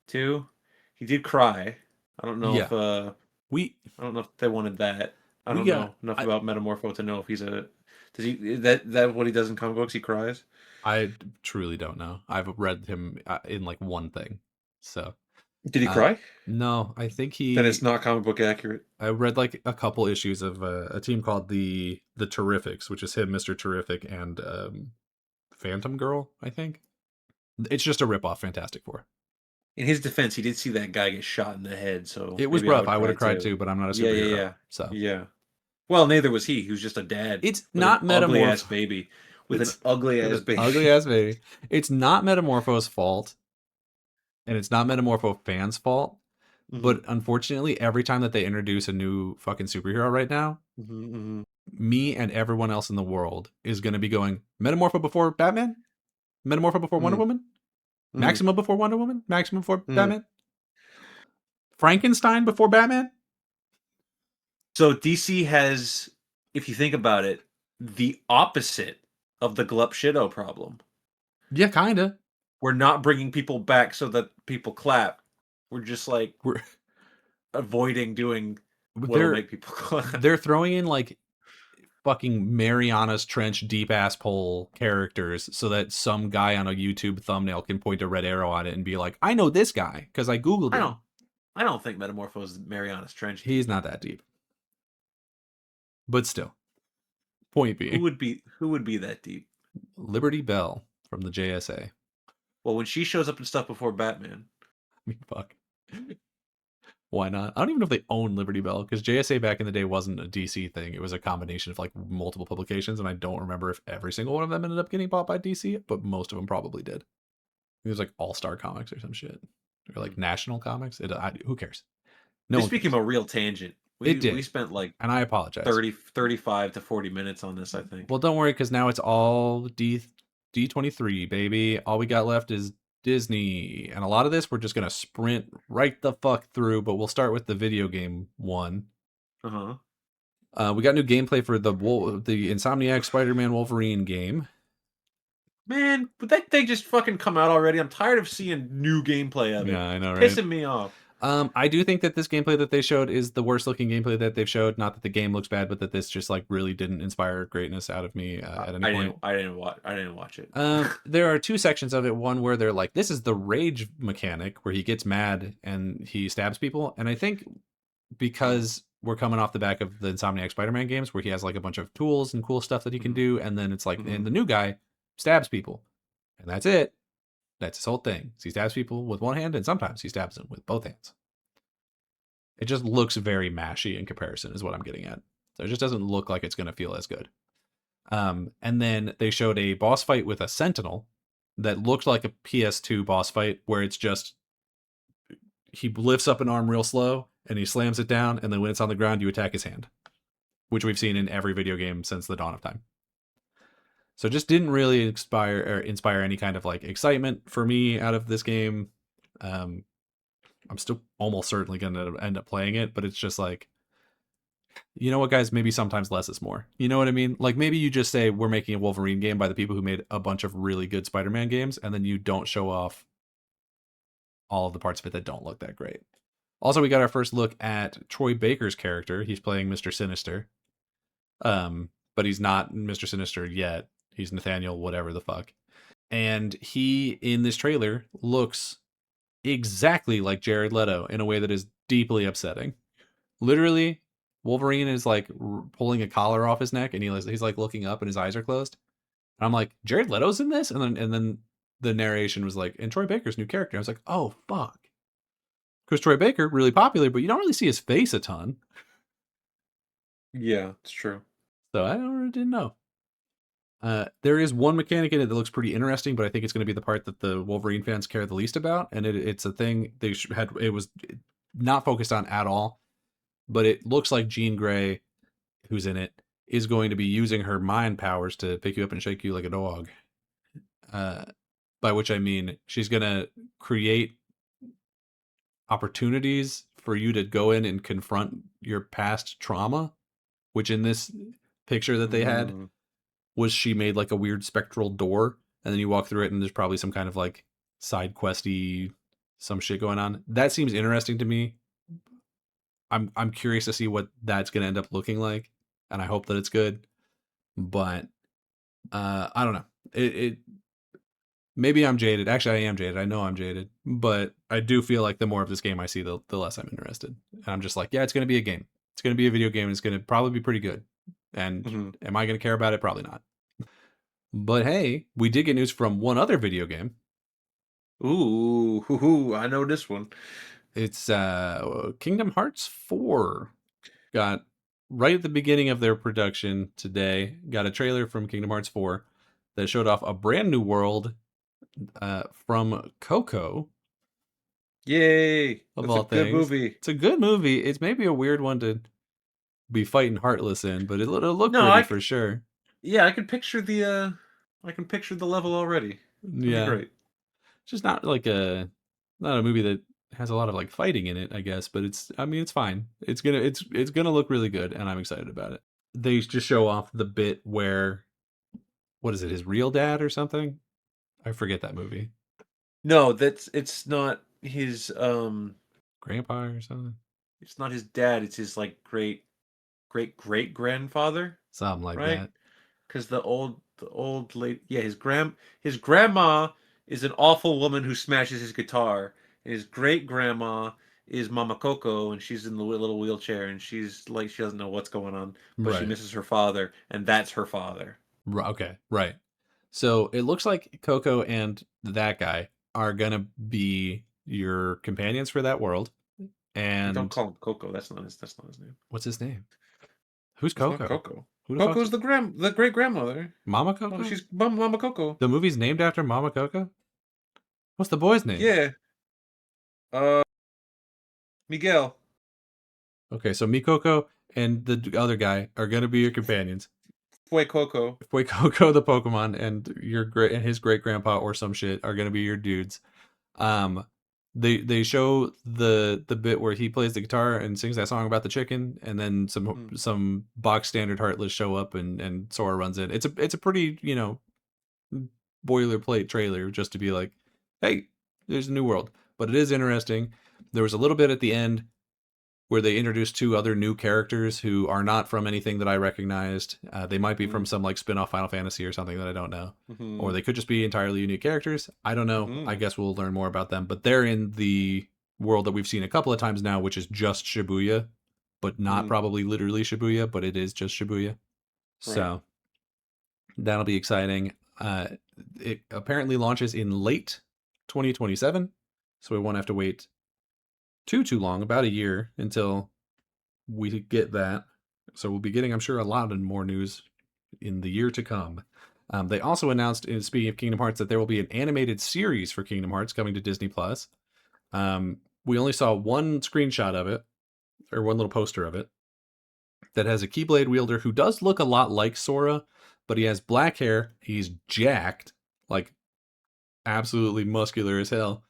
too. He did cry. I don't know Yeah. if We I don't know if they wanted that. I we don't got know enough about Metamorpho to know if he's a does he is that what he does in comic books? He cries. I truly don't know. I've read him in like one thing. So, Did he uh cry? no, I think Then it's he not comic book accurate. I read like a couple issues of a team called the Terrifics, which is him, Mr. Terrific, and Phantom Girl, I think. It's just a rip off Fantastic Four. In his defense, he did see that guy get shot in the head, so It was maybe I rough. would I would cry have cried too. too, but I'm not a Yeah, yeah, superhero. yeah, So yeah. Well, neither was he. He was just a dad it's with an not ugly ass Metamorph. baby, with an It's ugly with ass an baby. ugly ass baby. It's not Metamorpho's fault, and it's not Metamorpho fans' fault. hmm But unfortunately, every time that they introduce a new fucking superhero right now, hmm me and everyone else in the world is going to be going Metamorpho before Batman, Metamorpho before Wonder hmm Woman, hmm Maxima before Wonder Woman, Maxima before hmm Batman, Frankenstein before Batman. So DC has, if you think about it, the opposite of the Glup Shido problem. Yeah, kinda. We're not bringing people back so that people clap. We're just like We're avoiding doing what'll they're make people clap. they're throwing in like fucking Mariana's Trench deep ass hole characters so that some guy on a YouTube thumbnail can point a red arrow on it and be like, I know this guy because I googled I him. don't I don't think Metamorpho's Mariana's Trench He's deep. not that deep, but still. Point being, Who would be that deep? Liberty Bell from the JSA. I Well, when she shows up and stuff before Batman. mean, fuck. Why not? I don't even know if they own Liberty Bell because JSA back in the day wasn't a DC thing. It was a combination of like multiple publications, and I don't remember if every single one of them ended up getting bought by DC, but most of them probably did. It was like All Star Comics or some shit, or like National Comics. Who cares? No This one became cares. a real tangent. It We did, spent like and I apologize. 35 to 40 minutes on this, I think. Well, don't worry, because now it's all D23, baby. All we got left is Disney, and a lot of this we're just gonna sprint right the fuck through. But we'll start with the video game one. Uh-huh. We got new gameplay for the Insomniac Spider-Man Wolverine game. Man, would that thing just fucking come out already? I'm tired of seeing new gameplay of it. Yeah, I know, right? Pissing me off. I do think that this gameplay that they showed is the worst looking gameplay that they've showed. Not that the game looks bad, but that this just like really didn't inspire greatness out of me at any point. I didn't watch it. There are two sections of it. One where they're like, this is the rage mechanic where he gets mad and he stabs people. And I think because we're coming off the back of the Insomniac Spider-Man games where he has like a bunch of tools and cool stuff that he can do. And then it's like, and the new guy stabs people. And that's it. That's his whole thing. So he stabs people with one hand and sometimes he stabs them with both hands. It just looks very mashy in comparison is what I'm getting at. So it just doesn't look like it's going to feel as good. And then they showed a boss fight with a Sentinel that looked like a PS2 boss fight where it's just he lifts up an arm real slow and he slams it down, and then when it's on the ground, you attack his hand, which we've seen in every video game since the dawn of time. So it just didn't really inspire any kind of like excitement for me out of this game. I'm still almost certainly going to end up playing it, but it's just like, you know what, guys? Maybe sometimes less is more. You know what I mean? Like maybe you just say we're making a Wolverine game by the people who made a bunch of really good Spider-Man games, and then you don't show off all of the parts of it that don't look that great. Also, we got our first look at Troy Baker's character. He's playing Mr. Sinister. But he's not Mr. Sinister yet. He's Nathaniel, whatever the fuck. And he, in this trailer, looks exactly like Jared Leto in a way that is deeply upsetting. Literally, Wolverine is like pulling a collar off his neck, and he's like looking up, and his eyes are closed. And I'm like, Jared Leto's in this, and then the narration was like, and Troy Baker's new character. I was like, oh fuck, because Troy Baker really popular, but you don't really see his face a ton. Yeah, it's true. So I didn't know. There is one mechanic in it that looks pretty interesting, but I think it's going to be the part that the Wolverine fans care the least about, and it's a thing they had. It was not focused on at all, but it looks like Jean Grey, who's in it, is going to be using her mind powers to pick you up and shake you like a dog. By which I mean she's going to create opportunities for you to go in and confront your past trauma, which in this picture that they had was she made like a weird spectral door, and then you walk through it and there's probably some kind of like side questy some shit going on. That seems interesting to me. I'm curious to see what that's going to end up looking like, and I hope that it's good. But I don't know. It maybe I'm jaded. Actually, I am jaded. I know I'm jaded, but I do feel like the more of this game I see, the less I'm interested. And I'm just like, yeah, it's going to be a game. It's going to be a video game. And it's going to probably be pretty good. And am I going to care about it? Probably not. But hey, we did get news from one other video game. Ooh, I know this one. It's Kingdom Hearts 4. Got right at the beginning of their production today, got a trailer from Kingdom Hearts 4 that showed off a brand new world from Coco. Yay! Of That's all a good things. movie. It's a good movie. It's maybe a weird one to be fighting Heartless in, but it'll look pretty for sure. Yeah, I can picture the level already. It'll be great. It's just not like not a movie that has a lot of like fighting in it, I guess, but it's fine. It's gonna look really good, and I'm excited about it. They just show off the bit where, what is it, his real dad or something? I forget that movie. No, it's not his grandpa or something. It's not his dad. It's his like great grandfather. Something like that. Because the old lady, yeah, his grandma is an awful woman who smashes his guitar. His great grandma is Mama Coco, and she's in the little wheelchair, and she's like she doesn't know what's going on, but she misses her father, and that's her father. Okay, right. So it looks like Coco and that guy are gonna be your companions for that world. And don't call him Coco. That's not his name. What's his name? Who's Coco? Not Coco. Coco's the great grandmother. Mama Coco? Oh, she's Mama Coco. The movie's named after Mama Coco? What's the boy's name? Yeah. Miguel. Okay, so Mikoko and the other guy are gonna be your companions. Fue Coco, the Pokemon, and his great grandpa or some shit are gonna be your dudes. They show the bit where he plays the guitar and sings that song about the chicken, and then some box standard Heartless show up and Sora runs in. It's a pretty, boilerplate trailer just to be like, hey, there's a new world. But it is interesting. There was a little bit at the end where they introduced 2 other new characters who are not from anything that I recognized. They might be from some like spin-off Final Fantasy or something that I don't know. Or they could just be entirely unique characters. I don't know. I guess we'll learn more about them. But they're in the world that we've seen a couple of times now, which is just Shibuya. But not probably literally Shibuya, but it is just Shibuya. Right. So that'll be exciting. It apparently launches in late 2027. So we won't have to wait too long, about a year, until we get that. So we'll be getting, I'm sure, a lot of more news in the year to come. They also announced, speaking of Kingdom Hearts, that there will be an animated series for Kingdom Hearts coming to Disney Plus. we only saw one screenshot of it, or one little poster of it, that has a Keyblade wielder who does look a lot like Sora, but he has black hair. He's jacked, like absolutely muscular as hell.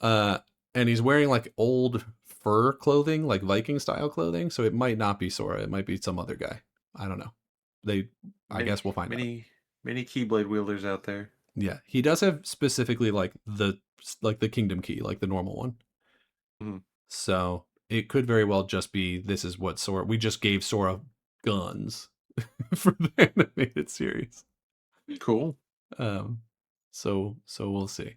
Uh, and he's wearing like old fur clothing, like Viking style clothing. So it might not be Sora. It might be some other guy. I don't know. I Many, guess we'll find out. many Keyblade wielders out there. Yeah, he does have specifically like the Kingdom Key, like the normal one. Mhm. So it could very well just be this is what Sora. We just gave Sora guns for the animated series. Cool. Um, so we'll see.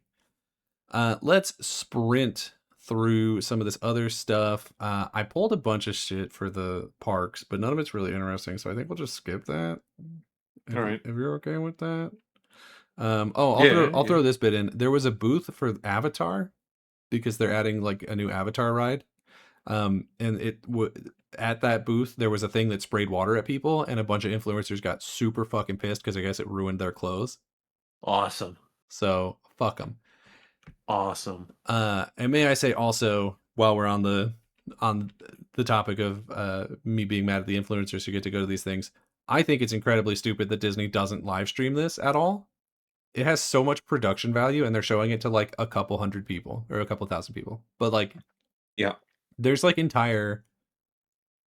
Let's sprint through some of this other stuff. I pulled a bunch of shit for the parks, but none of it's really interesting, so I think we'll just skip that. All right. If you're okay with that. Yeah, I'll yeah. throw this bit in. There was a booth for Avatar because they're adding like a new Avatar ride. And at that booth there was a thing that sprayed water at people, and a bunch of influencers got super fucking pissed because I guess it ruined their clothes. Awesome. So fuck them. Awesome. And may I say also, while we're on the topic of me being mad at the influencers who get to go to these things, I think it's incredibly stupid that Disney doesn't live stream this at all. It has so much production value, and they're showing it to like a couple hundred people or a couple thousand people. But like, Yeah. there's like entire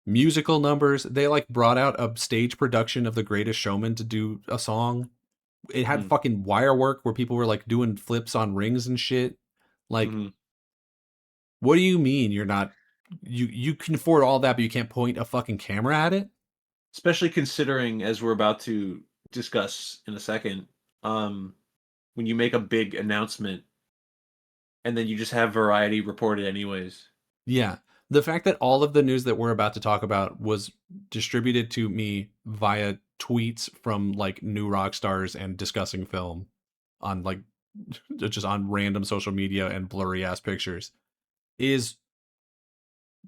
musical numbers. They like brought out a stage production of The Greatest Showman to do a song. It had Mm. fucking wire work where people were like doing flips on rings and shit. Like, Mm-hmm. what do you mean you're not you can afford all that but you can't point a fucking camera at it? Especially considering, as we're about to discuss in a second, um, when you make a big announcement and then you just have Variety report it anyways. Yeah. The fact that all of the news that we're about to talk about was distributed to me via tweets from like new rock stars and discussing film on like just on random social media and blurry ass pictures is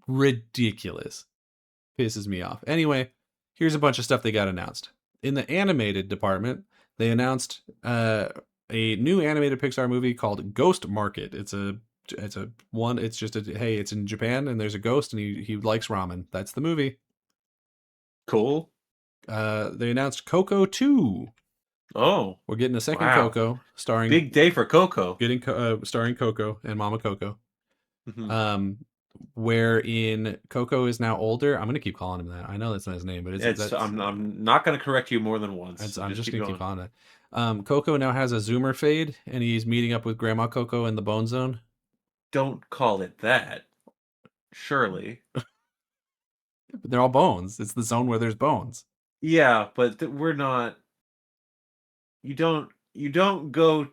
ridiculous. Pisses me off. Anyway, here's a bunch of stuff they got announced. In the animated department, they announced a new animated Pixar movie called Ghost Market. It's just a hey, it's in Japan and there's a ghost and he likes ramen. That's the movie. Cool. They announced Coco 2. Oh, We're getting a second wow. Coco Big day for Coco. starring Coco and Mama Coco. Hmm. Um Wherein Coco is now older. I'm gonna keep calling him that. I know that's not his name, but I'm not going to correct you more than once. So I'm just just keep gonna keep going. calling it. Coco now has a Zoomer fade, and he's meeting up with Grandma Coco in the Bone Zone. Don't call it that. Surely. They're all bones. It's the zone where there's bones. Yeah, but we're not. You don't go.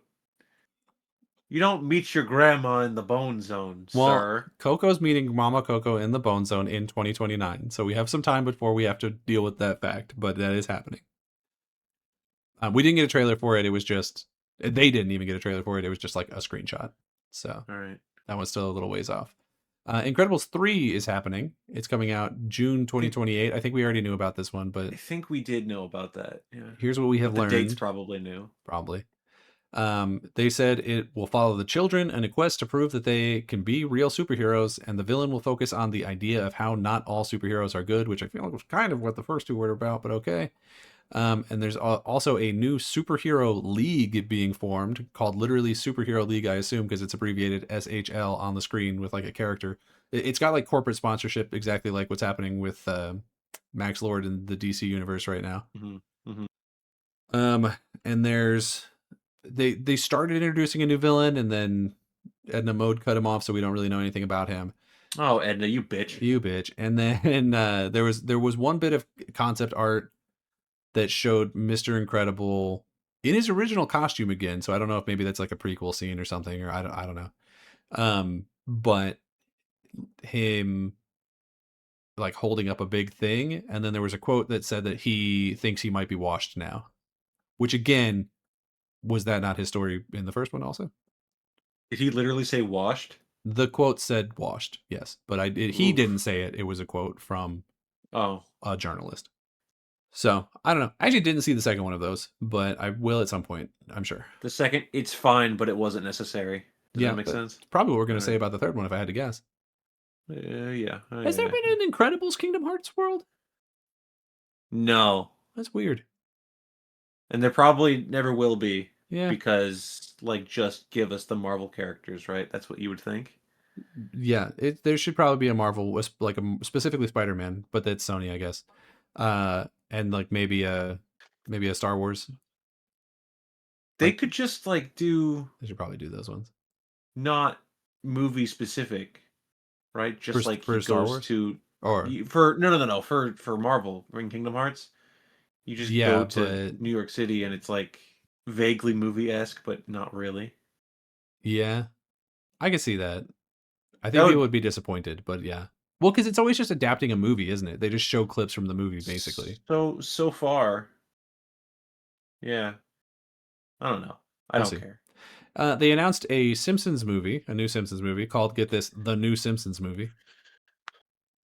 You don't meet your grandma in the bone zone, Well, sir. Coco's meeting Mama Coco in the Bone Zone in 2029, so we have some time before we have to deal with that fact, but that is happening. We didn't get a trailer for it. It was just they didn't even get a trailer for it. It was just like a screenshot. So All right. that one's still a little ways off. Incredibles 3 is happening. It's coming out June 2028. I think we already knew about this one, but I think we did know about that. Yeah. here's what we have But the dates learned. probably new. Probably. They said it will follow the children in a quest to prove that they can be real superheroes, and the villain will focus on the idea of how not all superheroes are good, which I feel like was kind of what the first two were about, but okay. And there's also a new superhero league being formed called literally Superhero League, I assume, because it's abbreviated SHL on the screen with like a character. It's got like corporate sponsorship, exactly like what's happening with Max Lord in the DC universe right now. Hmm. Hmm. And they started introducing a new villain, and then Edna Mode cut him off, so we don't really know anything about him. Oh, Edna, you bitch. You bitch. And then there was one bit of concept art that showed Mr. Incredible in his original costume again. So I don't know if maybe that's like a prequel scene or something, or I don't know. But him like holding up a big thing, and then there was a quote that said that he thinks he might be washed now. Which again, was that not his story in the first one also? Did he literally say washed? The quote said washed, yes, but he Oof. didn't say it. It was a quote from Oh. a journalist. So I don't know. I actually didn't see the second one of those, but I will at some point, I'm sure. The second, it's fine, but it wasn't necessary. Does that Yeah, make that's sense? probably what we're going All to say right. about the third one if I had to guess. Yeah. Has there been an Incredibles Kingdom Hearts world? No, That's weird. and there probably never will be Yeah. because, like, just give us the Marvel characters, right? That's what you would think. Yeah, there should probably be a Marvel, like specifically Spider-Man, but that's Sony, I guess. And like maybe a Star Wars. They Like could just like do they should probably do those ones not movie specific, right? for Just like he Star goes Wars. to Or for no for Marvel in Kingdom Hearts. You just go yeah, to but New York City and it's like vaguely movie esque, but not really. yeah, I can see that. I That think people would would be disappointed, but yeah. Well, because it's always just adapting a movie, isn't it? They just show clips from the movie, basically. so far. Yeah, I don't know. I We'll don't see. care. They announced a Simpsons movie, a new Simpsons movie called, get this, the new Simpsons movie.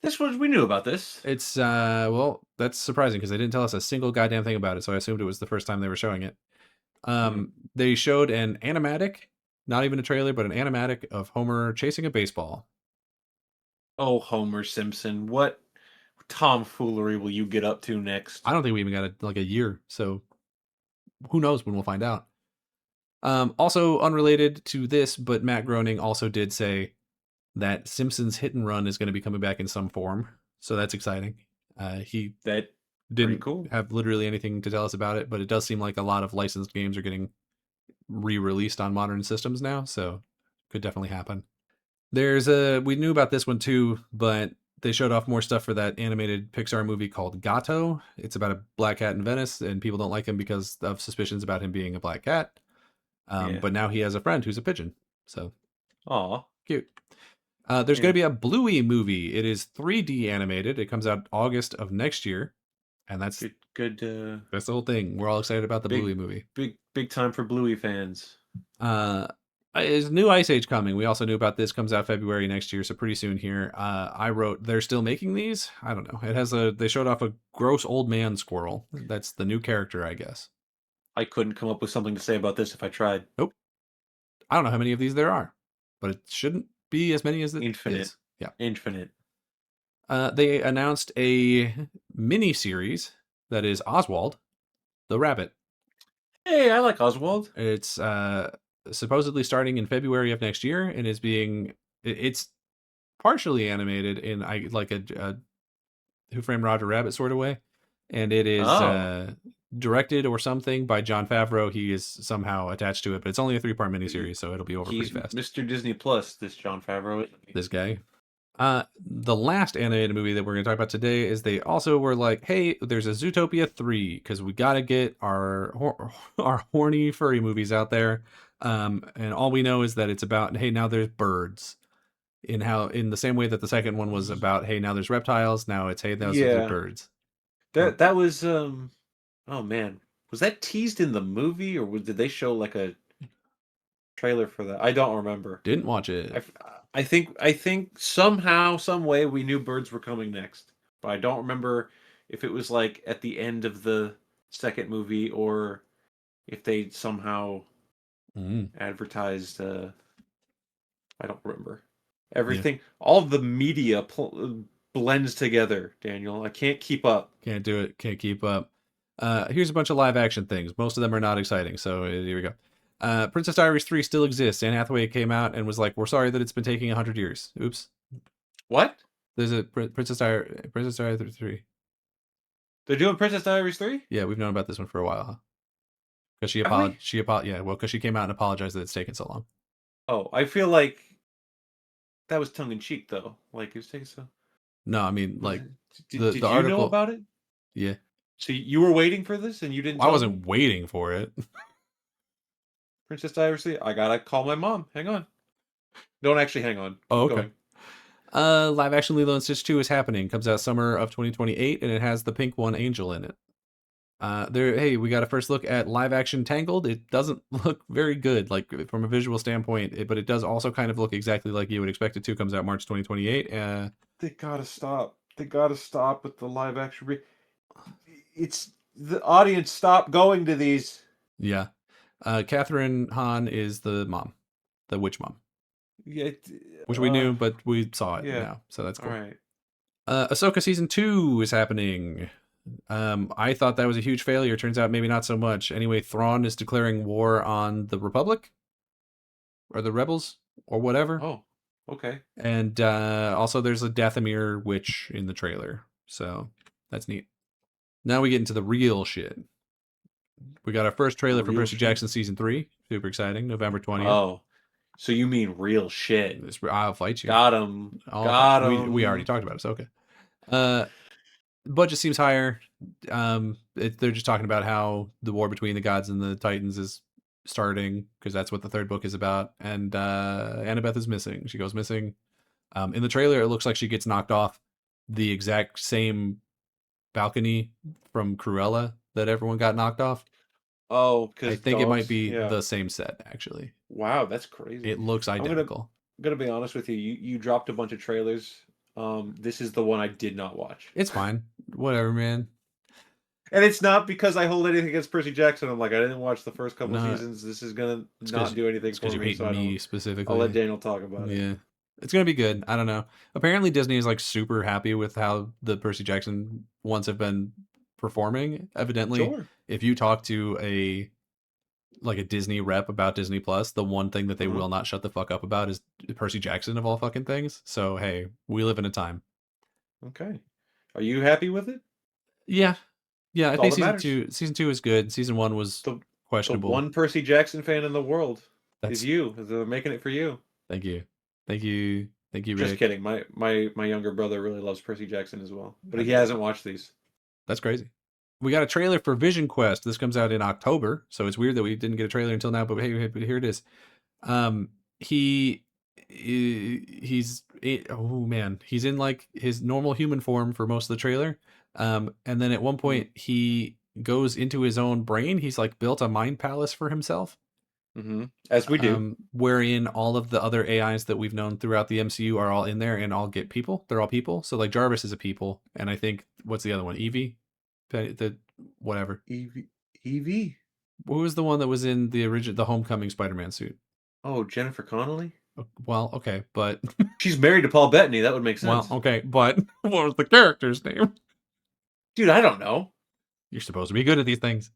This was we knew about this. It's well, that's surprising because they didn't tell us a single goddamn thing about it, so I assumed it was the first time they were showing it. Hmm. They showed an animatic, not even a trailer, but an animatic of Homer chasing a baseball. Oh, Homer Simpson, what tomfoolery will you get up to next? I don't think we even got like a year, so who knows when we'll find out. Also unrelated to this, but Matt Groening also did say that Simpsons Hit and Run is going to be coming back in some form, so that's exciting. He That pretty didn't cool. have literally anything to tell us about it, but it does seem like a lot of licensed games are getting re-released on modern systems now, so could definitely happen. We knew about this one too, but they showed off more stuff for that animated Pixar movie called Gato. It's about a black cat in Venice, and people don't like him because of suspicions about him being a black cat. Yeah. But now he has a friend who's a pigeon, so Aw. cute. There's going Yeah. to be a Bluey movie. It is 3D animated. It comes out August of next year, and that's Good. that's the whole thing. We're all excited about the Big, Bluey movie. big time for Bluey fans. Is new Ice Age coming? We also knew about this. Comes out February next year, so pretty soon here. I wrote they're still making these. I don't know. They showed off a gross old man squirrel. That's the new character, I guess. I couldn't come up with something to say about this if I tried. Nope. I don't know how many of these there are, but it shouldn't be as many as it Infinite. is. Yeah. Infinite. They announced a mini series that is Oswald the Rabbit. Hey, I like Oswald. It's supposedly starting in February of next year and it's partially animated in like a Who Framed Roger Rabbit sort of way, and it is Oh. directed or something by Jon Favreau. He is somehow attached to it, but it's only a 3-part miniseries, so it'll be over He's pretty fast. Mr. Disney Plus, this Jon Favreau. This guy. The last animated movie that we're going to talk about today is they also were like, hey, there's a Zootopia 3 because we got to get our horny furry movies out there. And all we know is that it's about, hey, now there's birds. In the same way that the second one was about, hey, now there's reptiles. Now it's, hey, there's Yeah. birds. That was oh man. Was that teased in the movie or did they show like a trailer for that? I don't remember. Didn't watch it. I think somehow, some way we knew birds were coming next, but I don't remember if it was like at the end of the second movie or if they somehow advertised. I don't remember. Yeah. Everything, all the media blends together. Daniel, I can't keep up. Can't do it. Can't keep up. Here's a bunch of live action things. Most of them are not exciting. So here we go. Princess Diaries 3 still exists. Anne Hathaway came out and was like, we're sorry that it's been taking 100 years. Oops. What? There's a Princess Diaries 3. They're doing Princess Diaries 3? Yeah, we've known about this one for a while, huh? Because Have we? yeah, well, because she came out and apologized that it's taken so long. Oh, I feel like that was tongue in cheek though. Like it was taking so. No, I mean, like, Did the you know article, about it? yeah. So you were waiting for this and you didn't I tell me? wasn't waiting for it. Princess Diaries 3? I gotta call my mom. Hang on. Don't actually hang on. Keep Oh, okay. going. Live action Lilo and Stitch 2 is happening. Comes out summer of 2028, and it has the pink one Angel in it. Hey, we got a first look at live action Tangled. It doesn't look very good, like from a visual standpoint, but it does also kind of look exactly like you would expect it to. Comes out March 2028. They gotta stop. They gotta stop with the live action. It's the audience. Stop going to these. Yeah. Catherine Hahn is the mom, the witch mom. Yeah. which we knew, but we saw it Yeah. now, so that's All cool. right. Ahsoka season 2 is happening. I thought that was a huge failure. Turns out maybe not so much. Anyway, Thrawn is declaring war on the Republic or the Rebels or whatever. Oh. Okay. And also, there's a Dathomir witch in the trailer, so that's neat. Now we get into the real shit. We got our first trailer for Real Percy shit. Jackson season 3. Super exciting. November 20th. Oh. So you mean real shit? I'll fight you. Got him. I'll fight. Got We already him. talked about it. So okay. Budget seems higher. They're just talking about how the war between the gods and the Titans is starting because that's what the third book is about. And Annabeth is missing. She goes missing. In the trailer, it looks like she gets knocked off the exact same balcony from Cruella that everyone got knocked off. Oh, I because think it might dogs. be Yeah. the same set, actually. Wow, that's crazy. It looks I'm gonna identical. gonna be honest with you. You dropped a bunch of trailers. This is the one I did not watch. It's fine. Whatever, man. And it's not because I hold anything against Percy Jackson. I'm like, I didn't watch the first couple No, seasons. This is gonna it's not do anything because for you me, hate so I me don't. I'll let specifically. Daniel talk about it. Yeah. It's gonna be good. I don't know. Apparently Disney is like super happy with how the Percy Jackson ones have been performing. Evidently, Sure. if you talk to a Disney rep about Disney Plus, the one thing that they Uh-huh. will not shut the fuck up about is Percy Jackson of all fucking things. So hey, we live in a time. Okay. Are you happy with it? Yeah. Yeah, I That's all think that matters. season two is good. Season one was The the questionable. one Percy Jackson fan in the world is That's you. They're making it for you. thank you. Thank you. Thank you, Just Rick. kidding. My younger brother really loves Percy Jackson as well, but I he get it. hasn't watched these. That's crazy. We got a trailer for Vision Quest. This comes out in October, so it's weird that we didn't get a trailer until now. But hey, but here it is. Um, he oh man, he's in like his normal human form for most of the trailer. And then at one point he goes into his own brain. He's like built a mind palace for himself. Mm-hmm. As we do. Wherein all of the other AIs that we've known throughout the MCU are all in there and all get people. They're all people. So like Jarvis is a people, and I think what's the other one? Evie, the whatever. Evie. Evie. What was the one that was in the Homecoming Spider-Man suit? Oh, Jennifer Connelly. Well, okay, but She's married to Paul Bettany. That would make well, sense. okay, but what was the character's name? Dude, I don't know. You're supposed to be good at these things.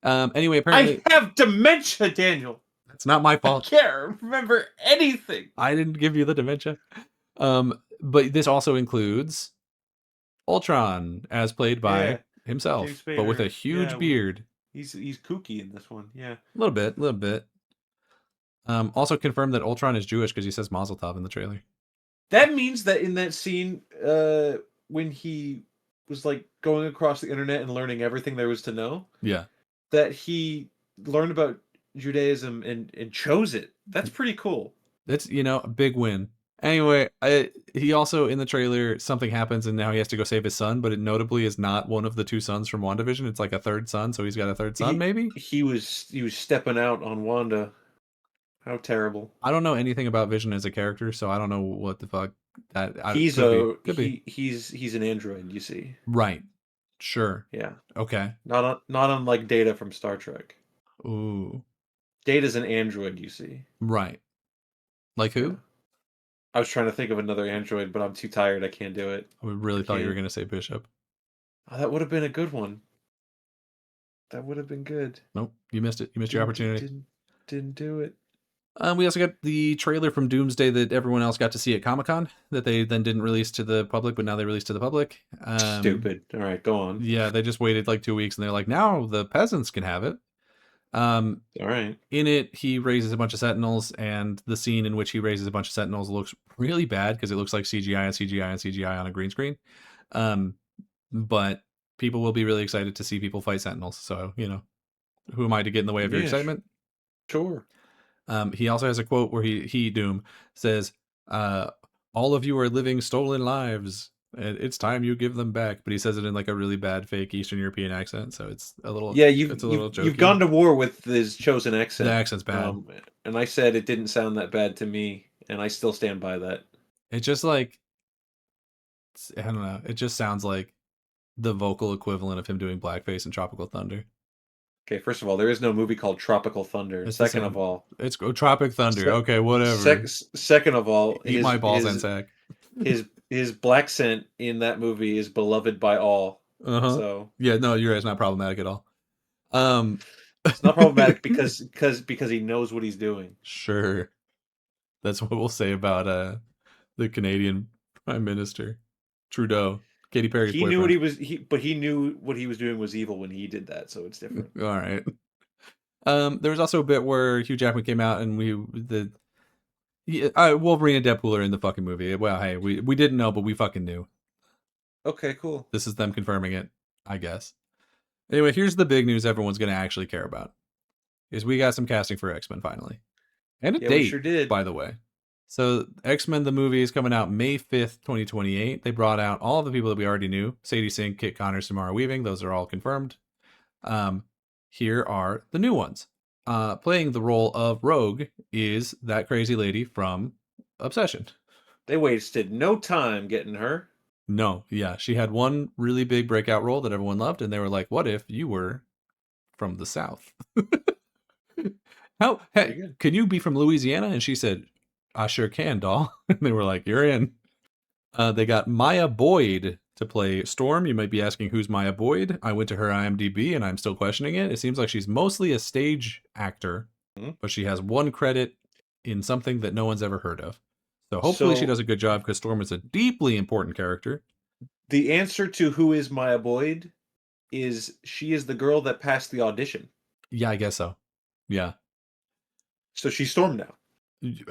Anyway, I apparently have dementia, Daniel. that's not my I fault. can't remember anything. I didn't give you the dementia. But this also includes Ultron, as played Yeah, by himself, James but with a Spader. huge Yeah, beard. he's kooky in this one. Yeah. A little bit, a little bit. Also confirmed that Ultron is Jewish because he says Mazel Tov in the trailer. That means that in that scene, when he was like going across the internet and learning everything there was to know, Yeah. that he learned about Judaism and chose it. That's pretty cool. That's, a big win. Anyway, he also in the trailer something happens and now he has to go save his son, but it notably is not one of the two sons from WandaVision. It's like a third son, so he's got a third son, maybe. He was stepping out on Wanda. How terrible. I don't know anything about Vision as a character, so I don't know what the fuck that. He's could be. He's an android. You see. Right. Sure. Yeah. Okay. Not unlike Data from Star Trek. Ooh. Data's an android. You see. Right. Like who? Yeah. I was trying to think of another android, but I'm too tired. I can't do it. I really thought you were gonna say Bishop. Oh, that would have been a good one. That would have been good. Nope. You missed it. You missed your opportunity. Didn't do it. We also got the trailer from Doomsday that everyone else got to see at Comic-Con that they then didn't release to the public, but now they released to the public. Stupid. All right, go on. Yeah, they just waited like 2 weeks and they're like, now the peasants can have it. All right. In it, he raises a bunch of Sentinels, and the scene in which he raises a bunch of Sentinels looks really bad because it looks like CGI and CGI and CGI on a green screen. But people will be really excited to see people fight Sentinels. So, who am I to get in the way of your excitement? Sure. He also has a quote where he Doom says, all of you are living stolen lives. And it's time you give them back. But he says it in like a really bad fake Eastern European accent, so it's a little you've gone to war with his chosen accent. The accent's bad, and I said it didn't sound that bad to me, and I still stand by that. It just like I don't know. It just sounds like the vocal equivalent of him doing blackface in Tropical Thunder. Okay, first of all, there is no movie called Tropical Thunder. It's the Second of same. all, It's Tropic Thunder. se- Okay, whatever. second of all, Eat my balls and sack. his black scent in that movie is beloved by all. Uh-huh. So Yeah, no, you're right. It's not problematic at all. Um, it's not problematic because he knows what he's doing. sure. That's what we'll say about the Canadian Prime Minister, Trudeau, Katy Perry's He knew what boyfriend. he knew what he was doing was evil when he did that, so it's different. All right. There was also a bit where Hugh Jackman came out and Wolverine and Deadpool are in the fucking movie. Well, hey, we didn't know, but we fucking knew. Okay, cool. This is them confirming it, I guess. Anyway, here's the big news everyone's going to actually care about. Is we got some casting for X-Men finally. And a Yeah, we date, sure did. by the way. So X-Men the movie is coming out May 5th, 2028. They brought out all the people that we already knew. Sadie Sink, Kit Connors, Samara Weaving. Those are all confirmed. Here are the new ones. Playing the role of Rogue is that crazy lady from Obsession. They wasted no time getting her. No, yeah. She had one really big breakout role that everyone loved, and they were like, what if you were from the South? Very Hey, good. can you be from Louisiana? And she said, I sure can, doll. And they were like, you're in. They got Maya Boyd to play Storm. You might be asking, who's Maya Boyd? I went to her IMDb and I'm still questioning it. It seems like she's mostly a stage actor, but she has one credit in something that no one's ever heard of. So hopefully she So does a good job because Storm is a deeply important character. the answer to who is Maya Boyd is she is the girl that passed the audition. Yeah, I guess so. Yeah. So she's Storm now.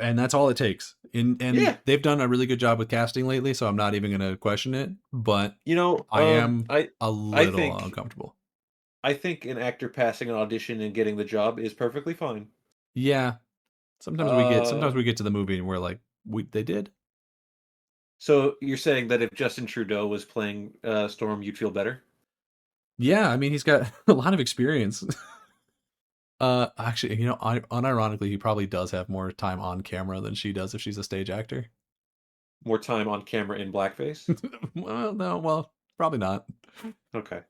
And that's all it takes. And Yeah. they've done a really good job with casting lately, so I'm not even going to question it. But I am a I little think uncomfortable. I think an actor passing an audition and getting the job is perfectly fine. Yeah, sometimes Uh, we get to the movie and we're like, they did. so you're saying that if Justin Trudeau was playing Storm, you'd feel better? Yeah, I mean he's got a lot of experience. Actually, unironically, he probably does have more time on camera than she does if she's a stage actor. More time on camera in blackface? Well, no, well, probably not. Okay.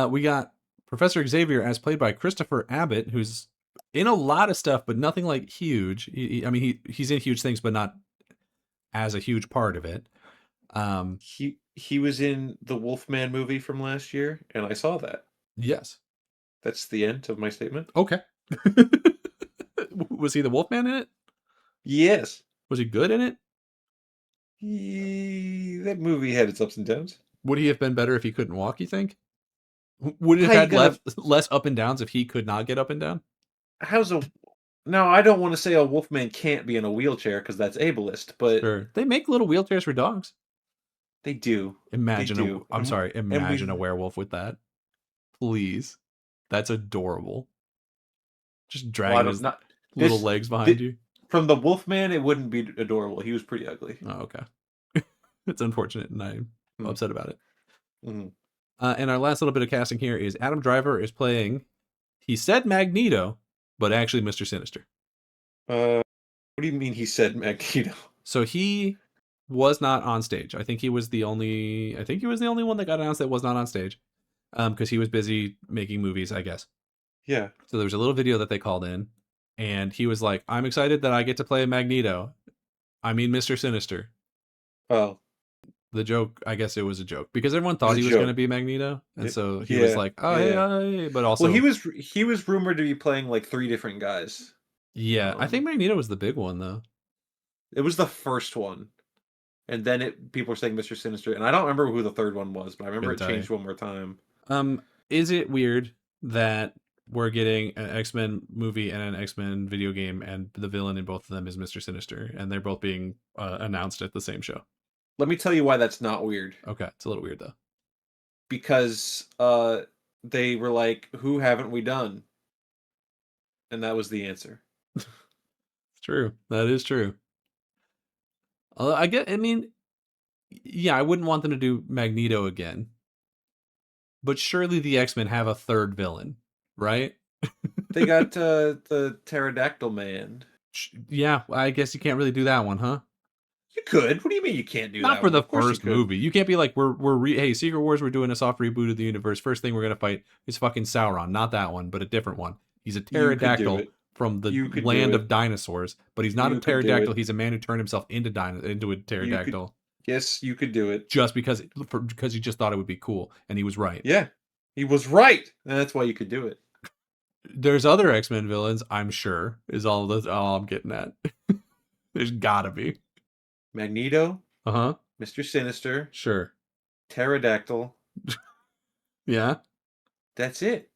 We got Professor Xavier as played by Christopher Abbott, who's in a lot of stuff, but nothing like huge. I mean, he's in huge things, but not as a huge part of it. He was in the Wolfman movie from last year, and I saw that. Yes. That's the end of my statement. Okay. Was he the Wolfman in it? Yes. Was he good in it? That movie had its ups and downs. Would he have been better if he couldn't walk, you think? Would it How have you had gonna? less up and downs if he could not get up and down? How's a? Now I don't want to say a Wolfman can't be in a wheelchair because that's ableist, but Sure. They make little wheelchairs for dogs. they do. They Imagine do. I'm sorry, And imagine a we. werewolf with that. Please. That's adorable. Just Well, I dragging don't his not little this. legs behind Thi- you. from the Wolfman, it wouldn't be adorable. He was pretty ugly. Oh, okay. It's unfortunate, and I'm Hmm. upset about it. Mm-hmm. And our last little bit of casting here is Adam Driver is playing. He said Magneto, but actually Mr. Sinister. What do you mean? He said Magneto. So he was not on stage. I think he was the only. I think he was the only one that got announced that was not on stage, because he was busy making movies, I guess. Yeah. So there was a little video that they called in, and he was like, "I'm excited that I get to play Magneto. I mean, Mr. Sinister." Oh, The joke, I guess it was a joke because everyone it was thought a he was going to joke. be Magneto, and so he was Yeah. like, "Oh, hey, Yeah. hey," but Well, also, he was rumored to be playing like 3 different guys. yeah, I think Magneto was the big one though. It was the first one, and then people were saying Mr. Sinister, and I don't remember who the third one was, but I remember Couldn't it tell you. changed one more time. Is it weird that we're getting an X-Men movie and an X-Men video game, and the villain in both of them is Mr. Sinister, and they're both being announced at the same show? Let me tell you why that's not weird. Okay, it's a little weird though. Because they were like, "Who haven't we done?" And that was the answer. It's true. That is true. I mean, yeah, I wouldn't want them to do Magneto again, but surely the X-Men have a third villain, right? They got the pterodactyl man. Yeah, I guess you can't really do that one, huh? You could. What do you mean you can't do Not that for one? the Of course you first could. movie. You can't be like, hey, Secret Wars, we're doing a soft reboot of the universe. First thing we're gonna fight is fucking Sauron. Not that one, but a different one. He's a You could do pterodactyl it. from the You could do land it. of dinosaurs, but he's not a You could do pterodactyl. it. He's a man who turned himself into a You could. pterodactyl Yes, you could do it. just because he just thought it would be cool, and he was right. Yeah, he was right. And that's why you could do it. There's other X-Men villains, I'm sure, is all I'm getting at. There's gotta be. Magneto, Uh-huh. Mr. Sinister, Sure. Pterodactyl. Yeah. That's it.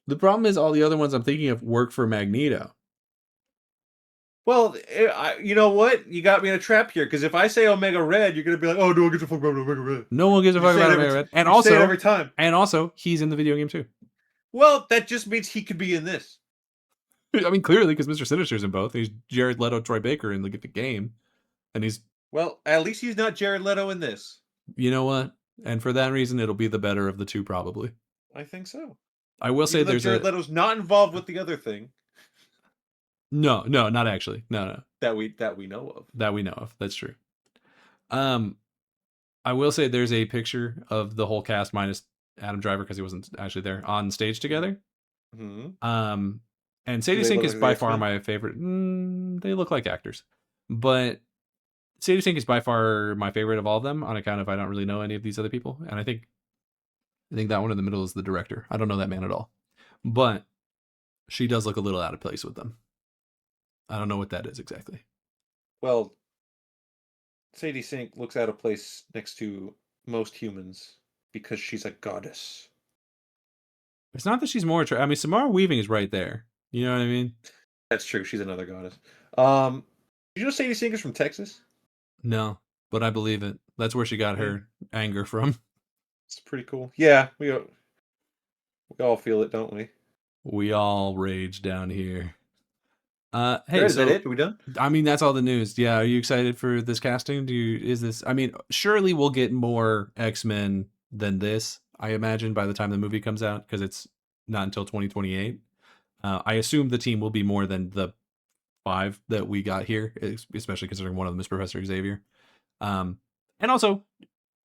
The problem is all the other ones I'm thinking of work for Magneto. Well, you know what? You got me in a trap here because if I say Omega Red, you're gonna be like, "Oh, no one gives a fuck about Omega Red." No one gives a You fuck say it about every Omega Red. you say it every time. And also, he's in the video game too. Well, that just means he could be in this. I mean, clearly, because Mr. Sinister's in both. He's Jared Leto, Troy Baker in the game. And he's, Well, at least he's not Jared Leto in this. you know what? And for that reason, it'll be the better of the two, probably. I think so. I will say Even though there's Jared Leto's not involved with the other thing No, not actually. No. that we know of. That we know of. That's true. I will say there's a picture of the whole cast minus Adam Driver because he wasn't actually there on stage together. Mm-hmm. And Sadie they Sink look is like by the far X-Men? my favorite. They look like actors, but Sadie Sink is by far my favorite of all of them on account of I don't really know any of these other people, and I think that one in the middle is the director. I don't know that man at all, but she does look a little out of place with them. I don't know what that is exactly. Well, Sadie Sink looks out of place next to most humans because she's a goddess. It's not that she's more attractive. I mean, Samara Weaving is right there. You know what I mean? That's true. She's another goddess. Did you know Sadie Sink is from Texas? No, but I believe it. That's where she got Yeah. her anger from. It's pretty cool. Yeah, we all feel it, don't we? We all rage down here. Hey, Is so that it? Are we done? I mean, that's all the news. Yeah, are you excited for this casting? I mean, surely we'll get more X-Men than this, I imagine, by the time the movie comes out, because it's not until 2028. I assume the team will be more than the 5 that we got here, especially considering one of them is Professor Xavier. And also,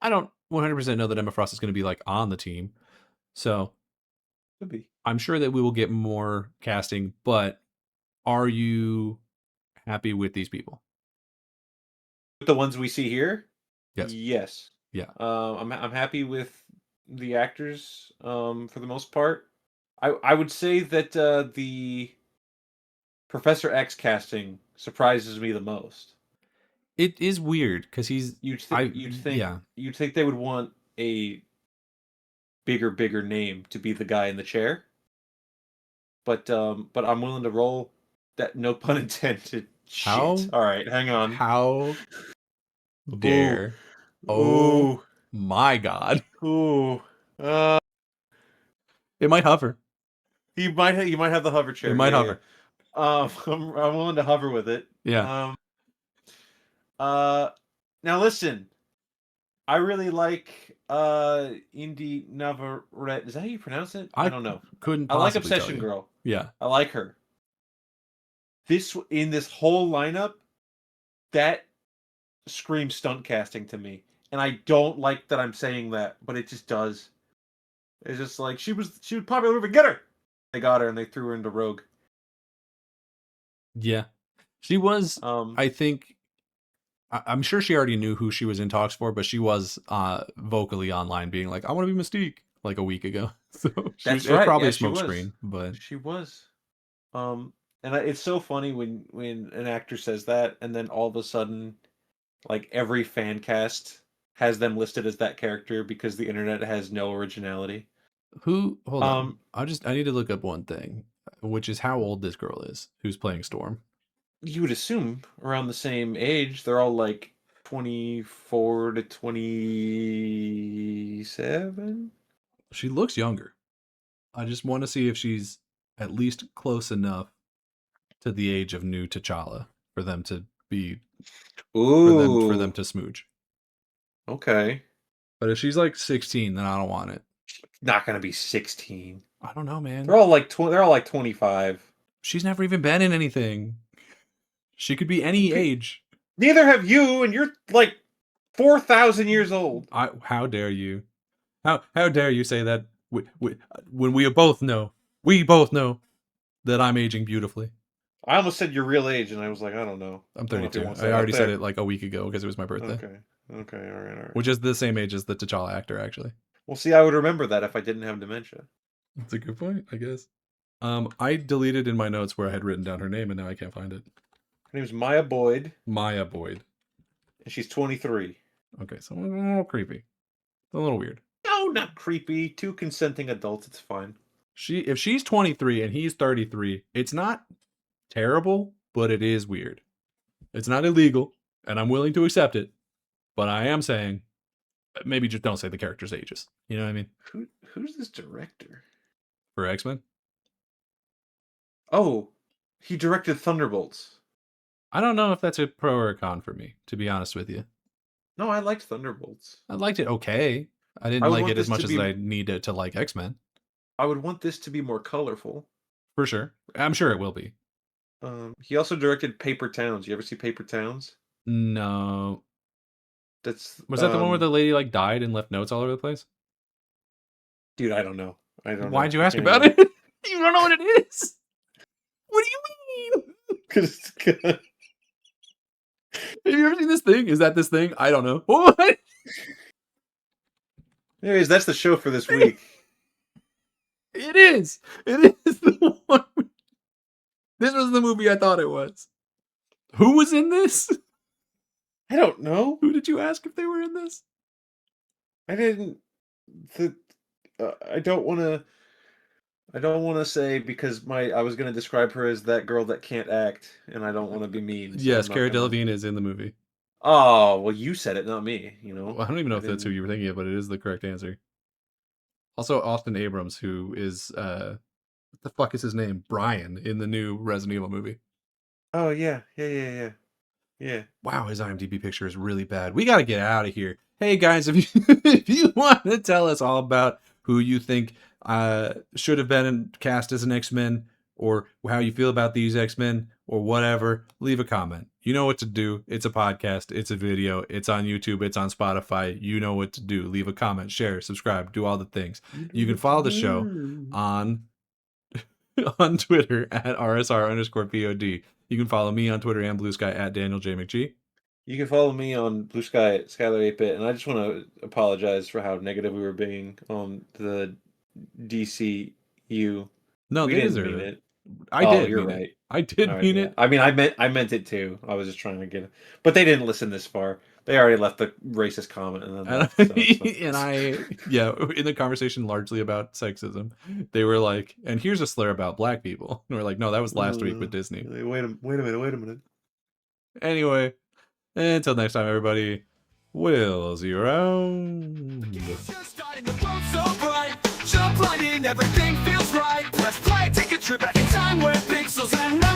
I don't 100% know that Emma Frost is going to be like on the team. So Could be. I'm sure that we will get more casting, but are you happy with these people? The ones we see here? Yes. Yes. Yeah. I'm happy with the actors for the most part. I would say that the Professor X casting surprises me the most. It is weird because he's You'd yeah. think they would want a bigger name to be the guy in the chair. But I'm willing to roll that, no pun intended. How? Shit. All right, hang on. How dare? Ooh. Oh my god! Ooh. It might hover. You might have the hover chair. It might hover. Yeah. I'm willing to hover with it. Yeah. Now listen. I really like Indy Navarrete. Is that how you pronounce it? I don't know. Couldn't. I like possibly tell Obsession you. Girl. Yeah. I like her. In this whole lineup, that screams stunt casting to me, and I don't like that I'm saying that, but it just does. It's just like she would probably even get her. They got her and they threw her into Rogue. Yeah. She was. I think. I'm sure she already knew who she was in talks for, but she was vocally online being like, "I want to be Mystique," like a week ago. So that's it was right. probably Yeah, a smoke screen, but she was. And it's so funny when an actor says that, and then all of a sudden, like every fan cast has them listed as that character because the internet has no originality. Hold on. I need to look up one thing, which is how old this girl is who's playing Storm. You would assume around the same age. They're all like 24 to 27. She looks younger. I just want to see if she's at least close enough to the age of new T'Challa for them to be for them to smooch. Okay. But if she's like 16, then I don't want it. Not gonna be 16. I don't know, man. They're all like 25. She's never even been in anything. She could be any age. Neither have you, and you're like 4,000 years old. How dare you? How dare you say that? When we both know that I'm aging beautifully. I almost said your real age, and I was like, I don't know. I'm I don't know if you 32. want to I say up already said there. it like a week ago because it was my birthday. Okay. Okay. All right. All right. Which is the same age as the T'Challa actor, actually. Well, see, I would remember that if I didn't have dementia. That's a good point, I guess. I deleted in my notes where I had written down her name, and now I can't find it. Her name's Maya Boyd. Maya Boyd. And she's 23. Okay, so a little creepy. A little weird. No, not creepy. Two consenting adults. It's fine. If she's 23 and he's 33, it's not terrible, but it is weird. It's not illegal, and I'm willing to accept it. But I am saying, maybe just don't say the characters' ages. You know what I mean? Who's this director? For X-Men? Oh, he directed Thunderbolts. I don't know if that's a pro or a con for me, to be honest with you. No, I liked Thunderbolts. I liked it okay. I didn't like it as much as I needed to like X-Men. I would want this to be more colorful. For sure. I'm sure it will be. He also directed Paper Towns. You ever see Paper Towns? No. Was that the one where the lady like died and left notes all over the place? Dude, I don't know. Why'd you ask about it? You don't know what it is. What do you mean? Because have you ever seen this thing? Is that this thing? I don't know. What? Anyways, that's the show for this week. It is. It is the one. This was the movie I thought it was. Who was in this? I don't know. Who did you ask if they were in this? I didn't. I don't want to. I don't want to say because I was going to describe her as that girl that can't act, and I don't want to be mean. So yes, Cara Delevingne is in the movie. Oh, well, you said it, not me. You know. Well, I don't even know if that's who you were thinking of, but it is the correct answer. Also, Austin Abrams, who is what the fuck is his name? Brian in the new Resident Evil movie. Oh yeah. Wow, his IMDb picture is really bad. We got to get out of here. Hey guys, if you want to tell us all about who you think should have been cast as an X-Men, or how you feel about these X-Men, or whatever, leave a comment. You know what to do. It's a podcast. It's a video. It's on YouTube. It's on Spotify. You know what to do. Leave a comment, share, subscribe, do all the things. You can follow the show on Twitter at rsr_pod. You can follow me on Twitter and Blue Sky at Daniel J. McGee. You can follow me on Blue Sky at Skyler 8-Bit, and I just want to apologize for how negative we were being on the DCU. No, we they didn't deserve mean it. it. I did. You're mean right. It. I did mean it. I mean, I meant it too. I was just trying to get it, but they didn't listen this far. They already left the racist comment, and then left, in the conversation largely about sexism, they were like, "And here's a slur about black people." And we're like, "No, that was last week with Disney." Wait a minute. Anyway, until next time, everybody. We'll see you around. Jump right in, everything feels right. Let's play, take a trip back in time where pixels and numbers